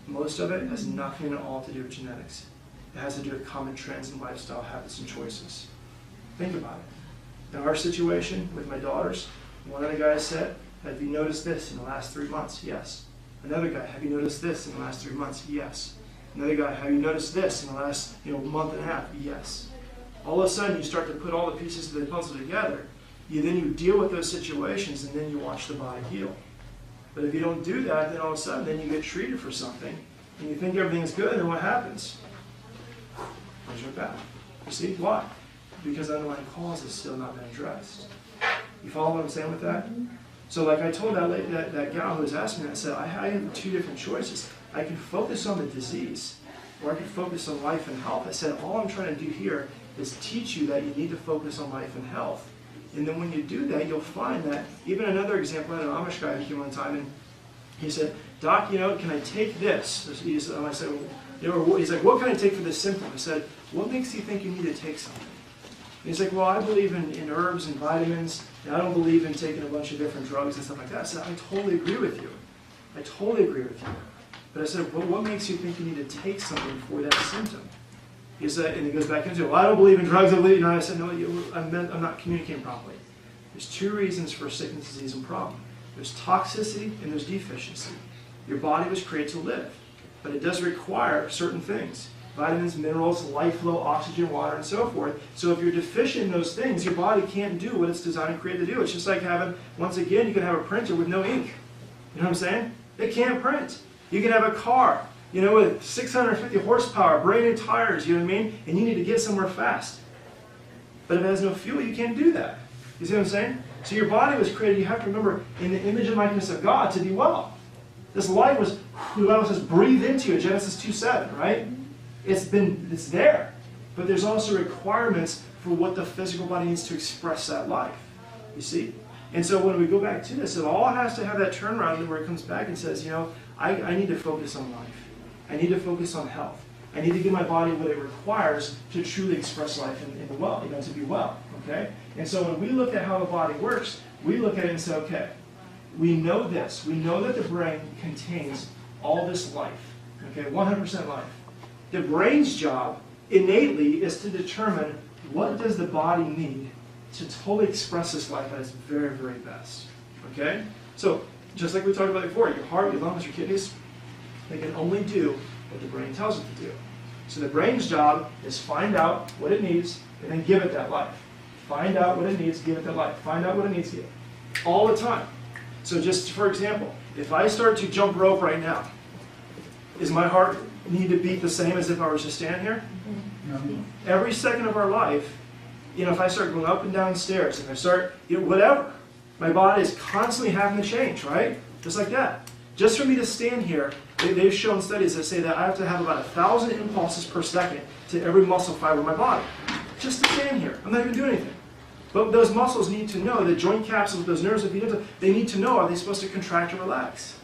Most of it has nothing at all to do with genetics. It has to do with common trends and lifestyle habits and choices. Think about it. In our situation with my daughters, one of the guys said, have you noticed this in the last 3 months? Yes. Another guy, have you noticed this in the last 3 months? Yes. Another guy, have you noticed this in the last month and a half? Yes. All of a sudden, you start to put all the pieces of the puzzle together. Then you deal with those situations, and then you watch the body heal. But if you don't do that, then all of a sudden, then you get treated for something, and you think everything's good, and then what happens? Things are bad. You see? Why? Because the underlying cause has still not been addressed. You follow what I'm saying with that? So like I told that gal who was asking me, I said, I have two different choices. I can focus on the disease, or I can focus on life and health. I said, all I'm trying to do here is teach you that you need to focus on life and health. And then when you do that, you'll find that, even another example, I had an Amish guy who came one time, and he said, Doc, can I take this? And I said, he's like, what can I take for this symptom? I said, what makes you think you need to take something? And he's like, well, I believe in herbs and vitamins, and I don't believe in taking a bunch of different drugs and stuff like that. I said, I totally agree with you. I totally agree with you. But I said, well, what makes you think you need to take something for that symptom? He said, and he goes back into it, well, I don't believe in drugs. I believe, I said, no, I'm not communicating properly. There's two reasons for sickness, disease, and problem. There's toxicity and there's deficiency. Your body was created to live, but it does require certain things. Vitamins, minerals, life flow, oxygen, water, and so forth. So if you're deficient in those things, your body can't do what it's designed and created to do. It's just like having, once again, you can have a printer with no ink. You know what I'm saying? It can't print. You can have a car, with 650 horsepower, brand new tires, you know what I mean? And you need to get somewhere fast. But if it has no fuel, you can't do that. You see what I'm saying? So your body was created, you have to remember, in the image and likeness of God to be well. This life was, the Bible says, breathed into you, Genesis 2:7, right? It's there. But there's also requirements for what the physical body needs to express that life. You see? And so when we go back to this, it all has to have that turnaround where it comes back and says, I need to focus on life. I need to focus on health. I need to give my body what it requires to truly express life in the well, to be well. Okay? And so when we look at how the body works, we look at it and say, okay, we know this. We know that the brain contains all this life. Okay, 100% life. The brain's job innately is to determine what does the body need to totally express this life at its very, very best. Okay? So, just like we talked about before, your heart, your lungs, your kidneys, they can only do what the brain tells it to do. So the brain's job is find out what it needs and then give it that life. Find out what it needs, give it that life. Find out what it needs, give it. All the time. So just for example, if I start to jump rope right now, is my heart need to beat the same as if I was to stand here? No. Every second of our life, if I start going up and down stairs, if I start, whatever, my body is constantly having to change, right? Just like that. Just for me to stand here, they've shown studies that say that I have to have about 1,000 impulses per second to every muscle fiber in my body. Just to stand here. I'm not even doing anything. But those muscles need to know, the joint capsules, those nerves, they need to know, are they supposed to contract or relax?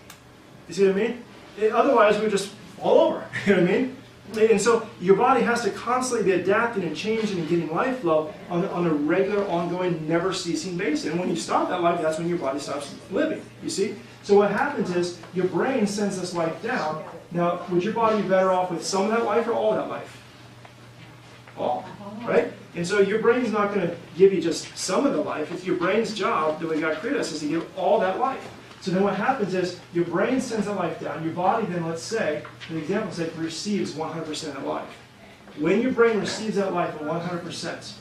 You see what I mean? Otherwise, we would just fall over. You know what I mean? And so your body has to constantly be adapting and changing and getting life flow on a regular, ongoing, never-ceasing basis. And when you stop that life, that's when your body stops living. You see? So what happens is your brain sends this life down. Now, would your body be better off with some of that life or all of that life? All. Right? And so your brain's not going to give you just some of the life. It's your brain's job, the way God created us, is to give all that life. So then what happens is your brain sends that life down. Your body then, let's say, for the example, say, receives 100% of that life. When your brain receives that life at 100%,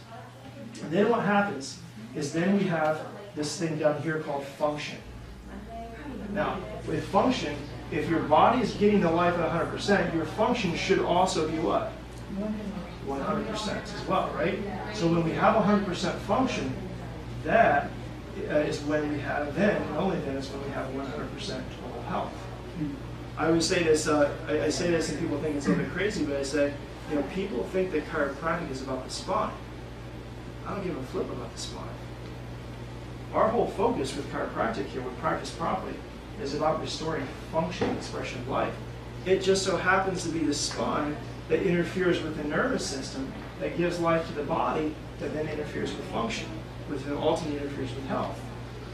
then what happens is then we have this thing down here called function. Now, with function, if your body is getting the life at 100%, your function should also be what? 100% as well, right? So when we have 100% function, that is when we have, then, and only then, is when we have 100% total health. I always say this, I say this and people think it's a little bit crazy, but I say, people think that chiropractic is about the spine. I don't give a flip about the spine. Our whole focus with chiropractic here, with practice properly, is about restoring function, expression of life. It just so happens to be the spine that interferes with the nervous system, that gives life to the body, that then interferes with function, which then ultimately interferes with health.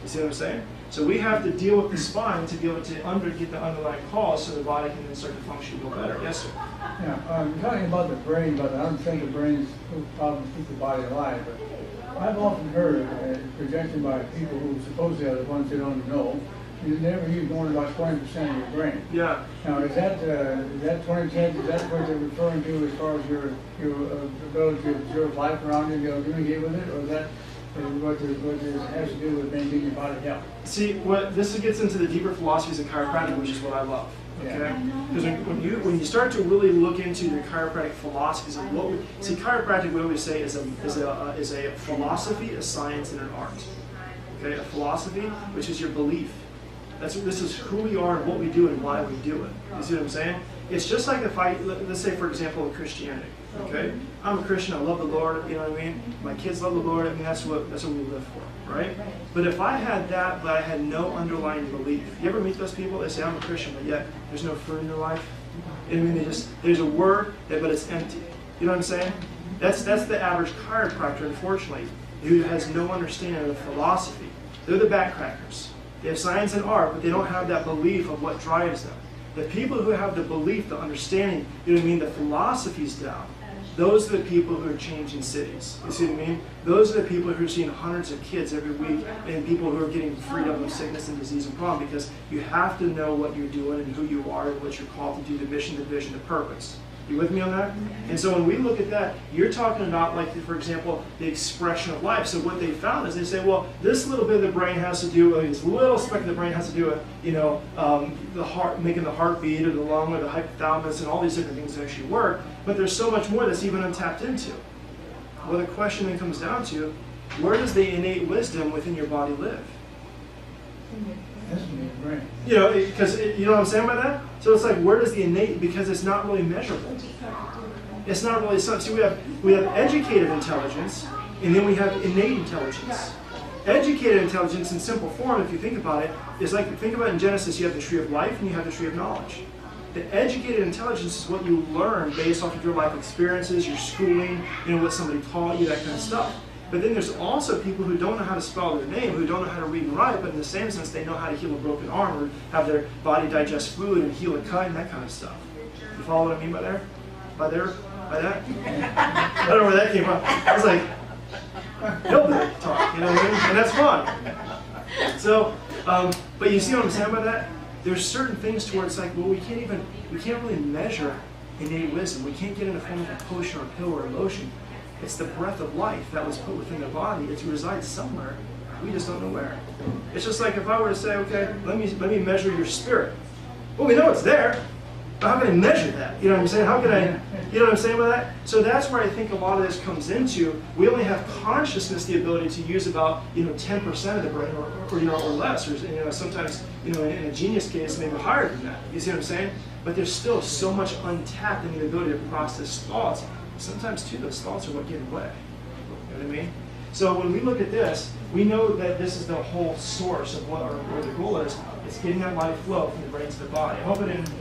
You see what I'm saying? So we have to deal with the spine to be able to get the underlying cause so the body can then start to function a little better. Yes, sir? Yeah, you're talking about the brain, but I don't think the brain's problem to keep the body alive. But I've often heard a projection by people who supposedly are the ones that don't know. You never use more than about 20% of your brain. Yeah. Now, is that 20%? Is that what they're referring to as far as your ability to observe life around you and communicate with it, or is that what it has to do with maintaining your body health? See, this gets into the deeper philosophies of chiropractic, which is what I love. Okay, because when you start to really look into the chiropractic philosophies of what chiropractic, we always say is a philosophy, a science, and an art. Okay, a philosophy, which is your belief. This is who we are and what we do and why we do it. You see what I'm saying? It's just like if let's say, for example, Christianity. Okay, I'm a Christian. I love the Lord. You know what I mean? My kids love the Lord. I mean, that's what we live for, right? But if I had that, but I had no underlying belief, you ever meet those people? They say, I'm a Christian, but yet there's no fruit in their life. I mean, there's a word, but it's empty. You know what I'm saying? That's the average chiropractor, unfortunately, who has no understanding of philosophy. They're the backcrackers. They have science and art, but they don't have that belief of what drives them. The people who have the belief, the understanding, you know what I mean, the philosophy's down, those are the people who are changing cities. You see what I mean? Those are the people who are seeing hundreds of kids every week and people who are getting freedom of sickness and disease and problem, because you have to know what you're doing and who you are and what you're called to do, the mission, the vision, the purpose. You with me on that? And so when we look at that, you're talking about, like, for example, the expression of life. So what they found is they say, well, this little bit of the brain has to do with, this little speck of the brain has to do with, the heart, making the heart beat, or the lung, or the hypothalamus, and all these different things that actually work. But there's so much more that's even untapped into. Well, the question then comes down to, where does the innate wisdom within your body live? That's in your brain. Because you know what I'm saying by that? So it's like, where does the innate, because it's not really measurable. It's not really something. See, we have educated intelligence, and then we have innate intelligence. Educated intelligence in simple form, if you think about it, is like, think about in Genesis, you have the tree of life and you have the tree of knowledge. The educated intelligence is what you learn based off of your life experiences, your schooling, what somebody taught you, that kind of stuff. But then there's also people who don't know how to spell their name, who don't know how to read and write, but in the same sense, they know how to heal a broken arm or have their body digest food and heal a cut and that kind of stuff. You follow what I mean by there? By that? I don't know where that came from. I was like, hillbilly talk, you know what I mean? And that's fun. So, but you see what I'm saying by that? There's certain things to where it's like, well, we can't really measure innate wisdom. We can't get in the form of a potion or a pill or a lotion. It's the breath of life that was put within the body. It resides somewhere, We just don't know where. It's just like if I were to say, okay, let me measure your spirit. Well, we know it's there, but how can I measure that? You know what I'm saying? How can I, you know what I'm saying by that? So that's where I think a lot of this comes into. We only have consciousness, the ability to use about 10% of the brain, or less, or sometimes in a genius case maybe higher than that. You see what I'm saying? But there's still so much untapped in the ability to process thoughts. Sometimes too, those thoughts are what get in the way. You know what I mean? So when we look at this, we know that this is the whole source of where the goal is. It's getting that life flow from the brain to the body. I hope it didn't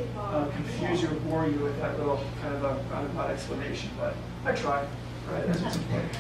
confuse you or bore you with that little kind of a roundabout explanation, but I tried. Right? That's what's important.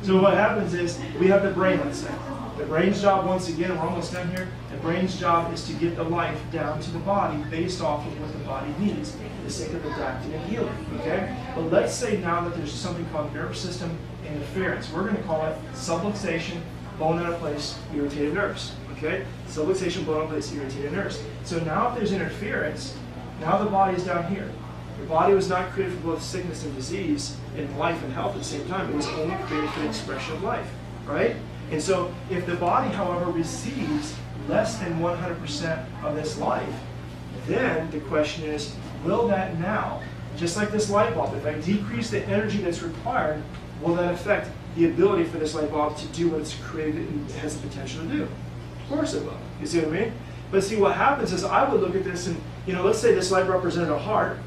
So what happens is we have the brain, let's say. The brain's job, once again, we're almost done here. The brain's job is to get the life down to the body based off of what the body needs for the sake of adapting and healing. Okay? But let's say now that there's something called nervous system interference. We're going to call it subluxation, bone out of place, irritated nerves. Okay? Subluxation, bone out of place, irritated nerves. So now if there's interference, now the body is down here. The body was not created for both sickness and disease, and life and health at the same time. It was only created for the expression of life. Right? And so if the body, however, receives less than 100% of this life, then the question is, will that now, just like this light bulb, if I decrease the energy that's required, will that affect the ability for this light bulb to do what it's created and has the potential to do? Of course it will. You see what I mean? But see, what happens is I would look at this and, let's say this light represented a heart.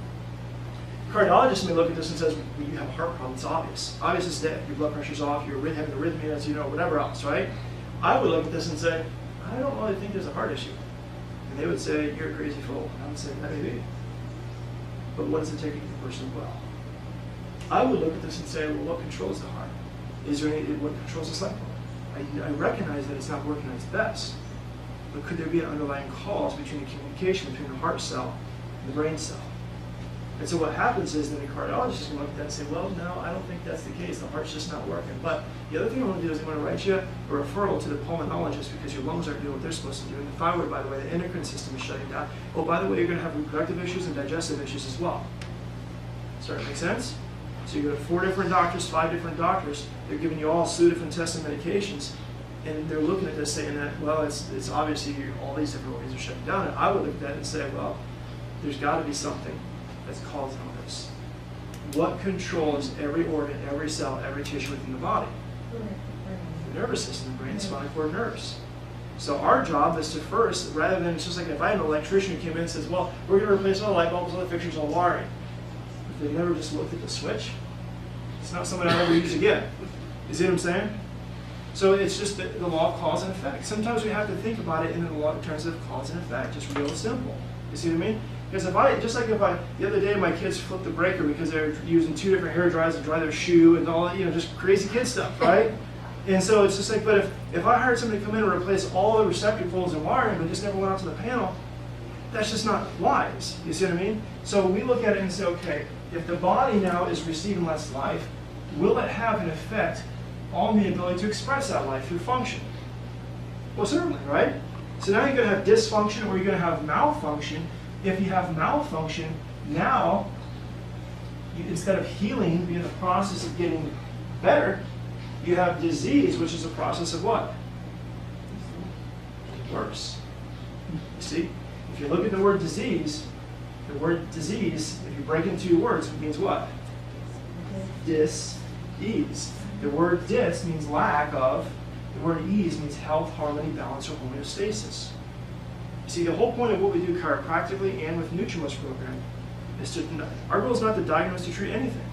Cardiologist may look at this and says, well, you have a heart problem. It's obvious. Obvious is that your blood pressure's off, you're having arrhythmias, whatever else, right? I would look at this and say, I don't really think there's a heart issue. And they would say, you're a crazy fool. I would say, that may be. But what does it take to keep the person well? I would look at this and say, well, what controls the heart? Is there any, what controls the light bulb? I recognize that it's not working at its best. But could there be an underlying cause between the communication between the heart cell and the brain cell? And so what happens is that the cardiologist is going to look at that and say, well, no, I don't think that's the case. The heart's just not working. But the other thing I'm going to do is I'm going to write you a referral to the pulmonologist because your lungs aren't doing what they're supposed to do. And the thyroid, by the way, the endocrine system is shutting down. Oh, by the way, you're going to have reproductive issues and digestive issues as well. Starting to make sense? So you go to 4 different doctors, 5 different doctors. They're giving you all a slew of different tests and medications. And they're looking at this saying that, well, it's obviously all these different organs are shutting down. And I would look at that and say, well, there's got to be something that's causing all this. What controls every organ, every cell, every tissue within the body? The nervous system, the brain, spinal cord, nerves. So our job is to first, rather than, it's just like if I had an electrician who came in and says, well, we're going to replace all the light bulbs, all the fixtures, all the wiring. If they never just looked at the switch, it's not something I'll ever use again. You see what I'm saying? So it's just the law of cause and effect. Sometimes we have to think about it in terms of cause and effect, just real simple. You see what I mean? Because the other day my kids flipped the breaker because they were using 2 different hair dryers to dry their shoe and all, just crazy kid stuff, right? And so it's just like, but if I hired somebody to come in and replace all the receptacles and wiring but just never went out to the panel, that's just not wise. You see what I mean? So we look at it and say, okay, if the body now is receiving less life, will it have an effect on the ability to express that life through function? Well, certainly, right? So now you're going to have dysfunction or you're going to have malfunction. If you have malfunction, now, instead of healing, being the process of getting better, you have disease, which is a process of what? Worse. You see? If you look at the word disease, if you break into 2 words, it means what? Dis-ease. The word dis means lack of. The word ease means health, harmony, balance, or homeostasis. See, the whole point of what we do chiropractically and with Nutrimus program is our goal is not to diagnose, to treat anything.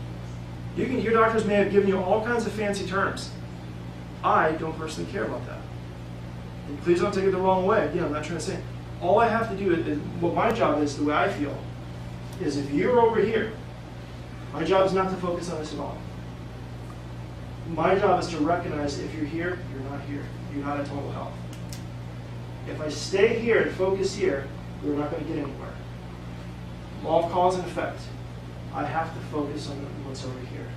Your doctors may have given you all kinds of fancy terms. I don't personally care about that. And please don't take it the wrong way. Again, I'm not trying to say. All I have to do is what my job is, the way I feel, is if you're over here, my job is not to focus on this at all. My job is to recognize if you're here, you're not here. You're not in total health. If I stay here and focus here, we're not going to get anywhere. Law of cause and effect. I have to focus on what's over here.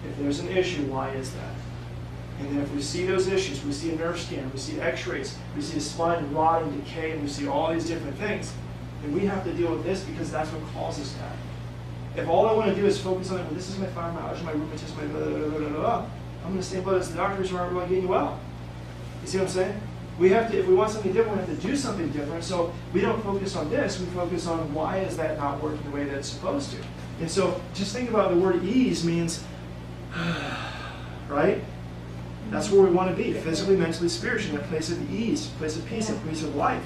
If there's an issue, why is that? And then if we see those issues, we see a nerve scan, we see x-rays, we see a spine rotting, decay, and we see all these different things, then we have to deal with this because that's what causes that. If all I want to do is focus on, well, this is my fibromyalgia, my rheumatism, my blah, blah, blah, blah, blah, I'm in the same boat as the doctors who aren't really getting you well. You see what I'm saying? We have to, if we want something different, we have to do something different. So we don't focus on this, we focus on why is that not working the way that it's supposed to. And so just think about the word ease means, right? That's where we want to be, physically, mentally, spiritually, in a place of ease, a place of peace, a place of life.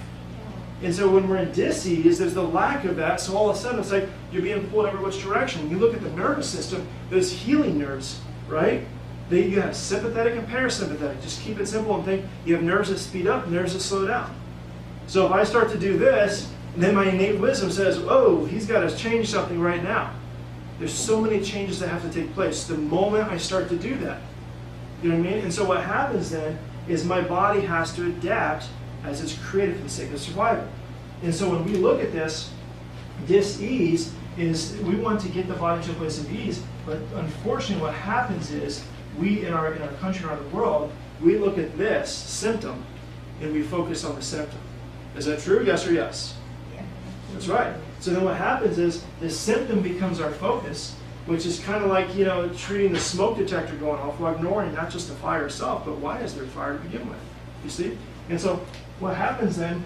And so when we're in dis-ease, there's the lack of that, so all of a sudden it's like you're being pulled every which direction. When you look at the nervous system, those healing nerves, right? You have sympathetic and parasympathetic. Just keep it simple and think you have nerves that speed up, nerves that slow down. So if I start to do this, then my innate wisdom says, oh, he's got to change something right now. There's so many changes that have to take place the moment I start to do that. You know what I mean? And so what happens then is my body has to adapt as it's created for the sake of survival. And so when we look at this, dis-ease is we want to get the body to a place of ease, but unfortunately what happens is we in our country, around the world, we look at this symptom and we focus on the symptom. Is that true? Yes or yes? Yeah. That's right. So then what happens is the symptom becomes our focus, which is kind of like, you know, treating the smoke detector going off while ignoring not just the fire itself, but why is there fire to begin with? You see? And so what happens then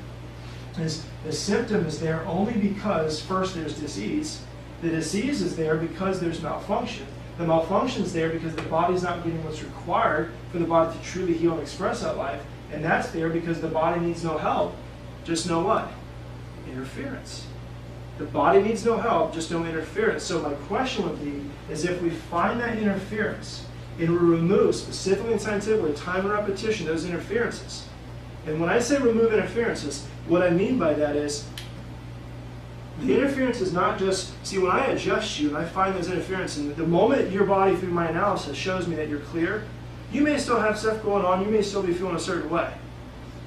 is the symptom is there only because first there's disease. The disease is there because there's malfunction. The malfunction is there because the body's not getting what's required for the body to truly heal and express that life. And that's there because the body needs no help. Just no what? Interference. The body needs no help, just no interference. So my question would be, is if we find that interference and we remove, specifically and scientifically, time and repetition, those interferences. And when I say remove interferences, what I mean by that is, the interference is not just, see, when I adjust you and I find those interferences, and the moment your body, through my analysis, shows me that you're clear, you may still have stuff going on, you may still be feeling a certain way.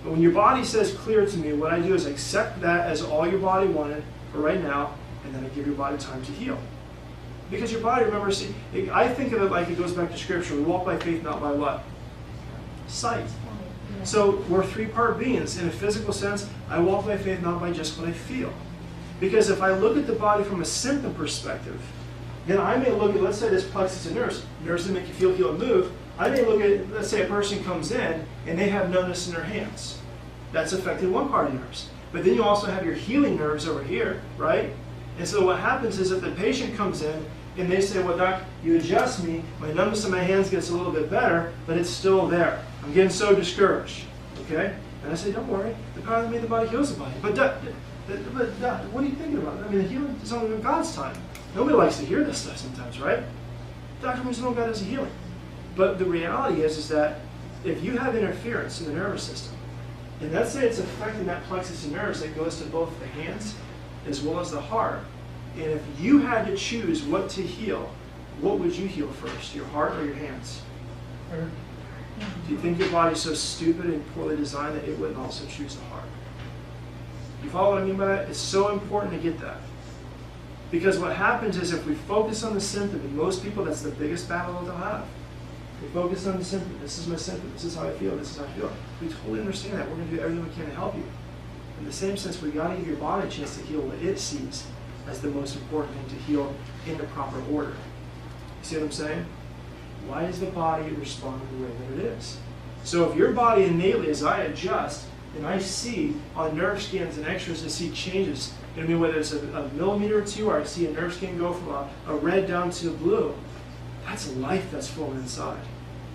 But when your body says clear to me, what I do is accept that as all your body wanted for right now, and then I give your body time to heal. Because your body, remember, see, I think of it like it goes back to Scripture. We walk by faith, not by what? Sight. So we're three-part beings. In a physical sense, I walk by faith, not by just what I feel. Because if I look at the body from a symptom perspective, then I may look at, let's say this plexus of nerves that make you feel, heal, and move. I may look at, let's say a person comes in and they have numbness in their hands. That's affecting one part of the nerves. But then you also have your healing nerves over here, right? And so what happens is if the patient comes in and they say, well, doc, you adjust me, my numbness in my hands gets a little bit better, but it's still there. I'm getting so discouraged, okay? And I say, don't worry, the power that made the body heals the body. But what are you thinking about? I mean, the healing is only in God's time. Nobody likes to hear this stuff sometimes, right? Doctor means no God has a healing. But the reality is that if you have interference in the nervous system, and let's say it's affecting that plexus of nerves that goes to both the hands as well as the heart, and if you had to choose what to heal, what would you heal first, your heart or your hands? Do you think your body's so stupid and poorly designed that it wouldn't also choose the heart? You follow what I mean by that? It's so important to get that. Because what happens is if we focus on the symptom, and most people, that's the biggest battle that they'll have. We focus on the symptom. This is my symptom. This is how I feel. This is how I feel. We totally understand that. We're going to do everything we can to help you. In the same sense, we got to give your body a chance to heal what it sees as the most important thing to heal in the proper order. You see what I'm saying? Why is the body responding the way that it is? So if your body innately, as I adjust, and I see on nerve scans and x-rays, I see changes. You know what I mean? Whether it's a millimeter or two, or I see a nerve scan go from a red down to a blue. That's life that's flowing inside.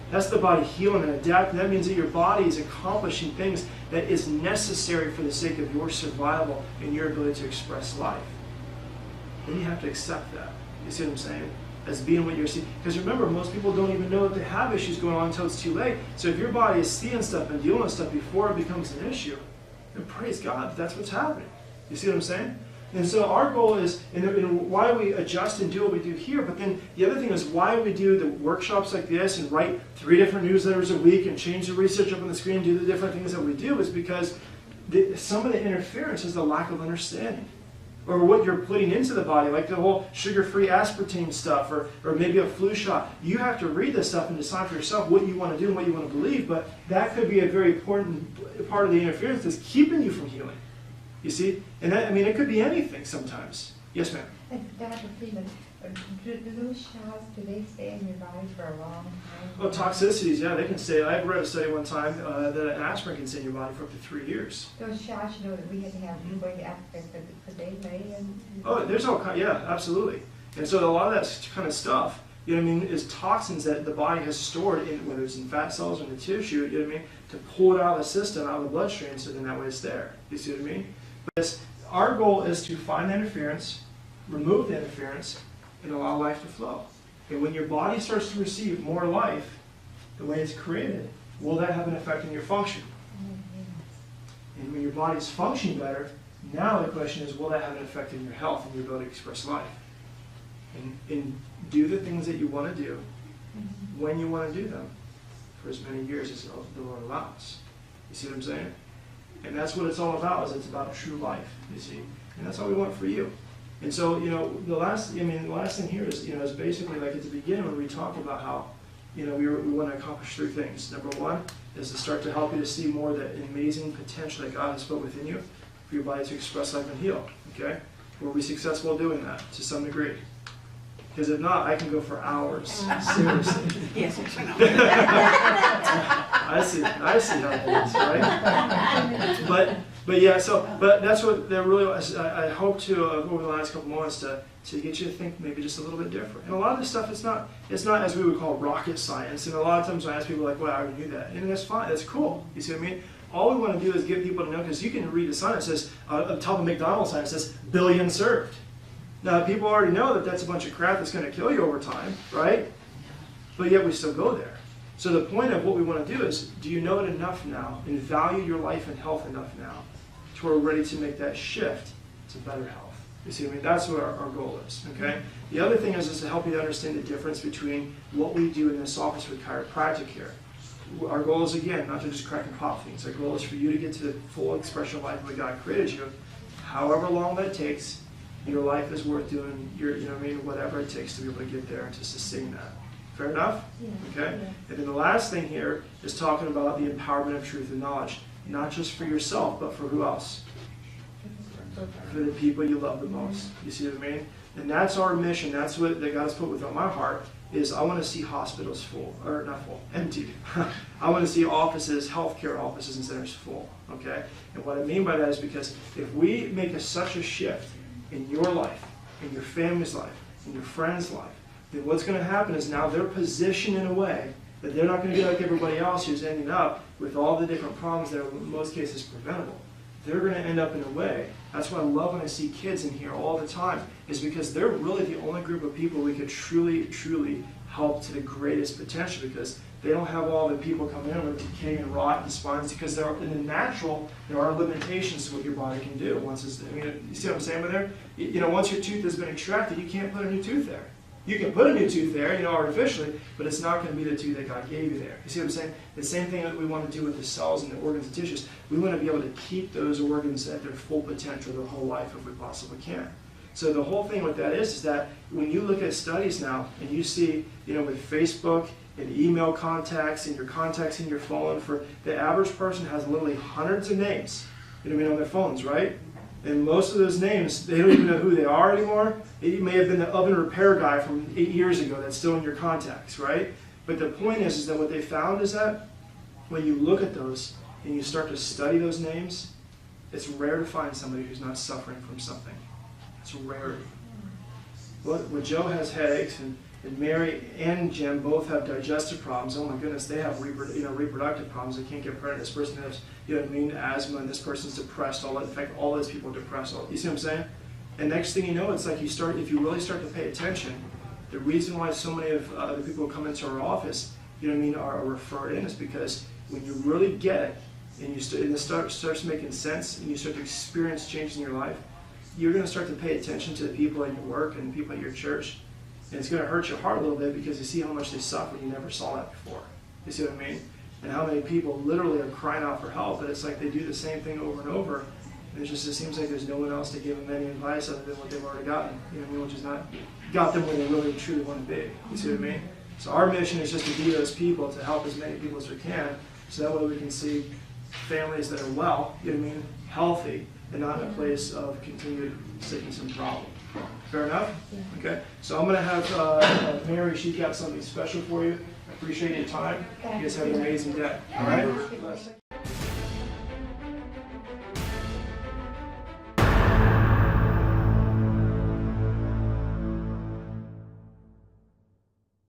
That's the body healing and adapting. That means that your body is accomplishing things that is necessary for the sake of your survival and your ability to express life. Then you have to accept that. You see what I'm saying? As being what you're seeing. Because remember, most people don't even know that they have issues going on until it's too late. So if your body is seeing stuff and dealing with stuff before it becomes an issue, then praise God, that's what's happening. You see what I'm saying? And so our goal is, and why we adjust and do what we do here, but then the other thing is why we do the workshops like this and write 3 different newsletters a week and change the research up on the screen and do the different things that we do is because some of the interference is the lack of understanding. Or what you're putting into the body, like the whole sugar-free aspartame stuff, or maybe a flu shot. You have to read this stuff and decide for yourself what you want to do and what you want to believe, but that could be a very important part of the interference that's keeping you from healing. You see? And that, I mean, it could be anything sometimes. Yes, ma'am? Dr. Feeman, Do those shots, do they stay in your body for a long time? Oh, toxicities, yeah, they can stay. I read a study one time that an aspirin can stay in your body for up to 3 years. Those shots, you know, that we had to have, you going to Africa, could they lay in? Oh, there's all kind, yeah, absolutely. And so a lot of that kind of stuff, you know what I mean, is toxins that the body has stored in, whether it's in fat cells or in the tissue, you know what I mean, to pull it out of the system, out of the bloodstream, so then that way it's there. You see what I mean? But our goal is to find the interference, remove the interference, and allow life to flow. And when your body starts to receive more life, the way it's created, will that have an effect on your function? And when your body's functioning better, now the question is, will that have an effect on your health and your ability to express life? And do the things that you want to do when you want to do them for as many years as the Lord allows. You see what I'm saying? And that's what it's all about, is it's about true life, you see. And that's all we want for you. And so, you know, the last thing here is, you know, is basically like at the beginning when we talked about how, you know, we want to accomplish 3 things. Number 1 is to start to help you to see more of the amazing potential that God has put within you for your body to express life and heal, okay? Were we successful doing that to some degree? Because if not, I can go for hours, seriously. Yes, I see how it is, right? But yeah, but that's what that really was. I hope to over the last couple months to get you to think maybe just a little bit different. And a lot of this stuff, it's not as we would call rocket science. And a lot of times I ask people like, well, I already knew that, and that's fine, that's cool. You see what I mean? All we want to do is get people to know, because you can read a sign that says, on the top of McDonald's sign, it says billion served. Now people already know that that's a bunch of crap that's going to kill you over time, right? But yet we still go there. So the point of what we want to do is, do you know it enough now and value your life and health enough now to where we're ready to make that shift to better health? You see what I mean? That's what our goal is, okay? The other thing is to help you to understand the difference between what we do in this office with chiropractic here. Our goal is, again, not to just crack and pop things. Our goal is for you to get to the full expression of life the way God created you. However long that takes, your life is worth doing, you know what I mean, whatever it takes to be able to get there and to sustain that. Fair enough? Yeah. Okay? Yeah. And then the last thing here is talking about the empowerment of truth and knowledge. Not just for yourself, but for who else? For the people you love the most. You see what I mean? And that's our mission. That's what that God has put within my heart, is I want to see hospitals full, or not full, empty. I want to see offices, healthcare offices and centers full. Okay? And what I mean by that is because if we make such a shift in your life, in your family's life, in your friend's life, then what's going to happen is now they're positioned in a way that they're not going to be like everybody else who's ending up with all the different problems that are in most cases preventable. They're going to end up in a way. That's why I love when I see kids in here all the time, is because they're really the only group of people we could truly, truly help to the greatest potential, because they don't have all the people coming in with decay and rot and spines, because they're in the natural, there are limitations to what your body can do. Once it's, I mean, you see what I'm saying with there? You know, once your tooth has been extracted, you can't put a new tooth there. You can put a new tooth there, you know, artificially, but it's not going to be the tooth that God gave you there. You see what I'm saying? The same thing that we want to do with the cells and the organs and tissues. We want to be able to keep those organs at their full potential their whole life if we possibly can. So the whole thing with that is that when you look at studies now and you see, you know, with Facebook and email contacts and your contacts in your phone, for the average person has literally hundreds of names, you know what I mean, on their phones, right? And most of those names, they don't even know who they are anymore. It may have been the oven repair guy from 8 years ago that's still in your contacts, right? But the point is that what they found is that when you look at those and you start to study those names, it's rare to find somebody who's not suffering from something. It's a rarity. When Joe has headaches and Mary and Jim both have digestive problems, oh my goodness, they have reproductive problems. They can't get pregnant. This person has, you know what I mean, asthma, and this person's depressed. In fact, all those people are depressed. You see what I'm saying? And next thing you know, it's like if you really start to pay attention, the reason why so many of the people who come into our office, you know what I mean, are referred in is because when you really get it, and it starts making sense, and you start to experience change in your life, you're going to start to pay attention to the people at your work and the people at your church. And it's going to hurt your heart a little bit because you see how much they suffer. You never saw that before. You see what I mean? And how many people literally are crying out for help, but it's like they do the same thing over and over. And it seems like there's no one else to give them any advice other than what they've already gotten. You know what I mean? Which is not got them where they really truly want to be. You see what I mean? So our mission is just to be those people, to help as many people as we can, so that way we can see families that are well, you know what I mean, healthy, and not in a place of continued sickness and problem. Fair enough? Okay, so I'm gonna have Mary, she's got something special for you. I appreciate your time. You guys have an amazing day, all right?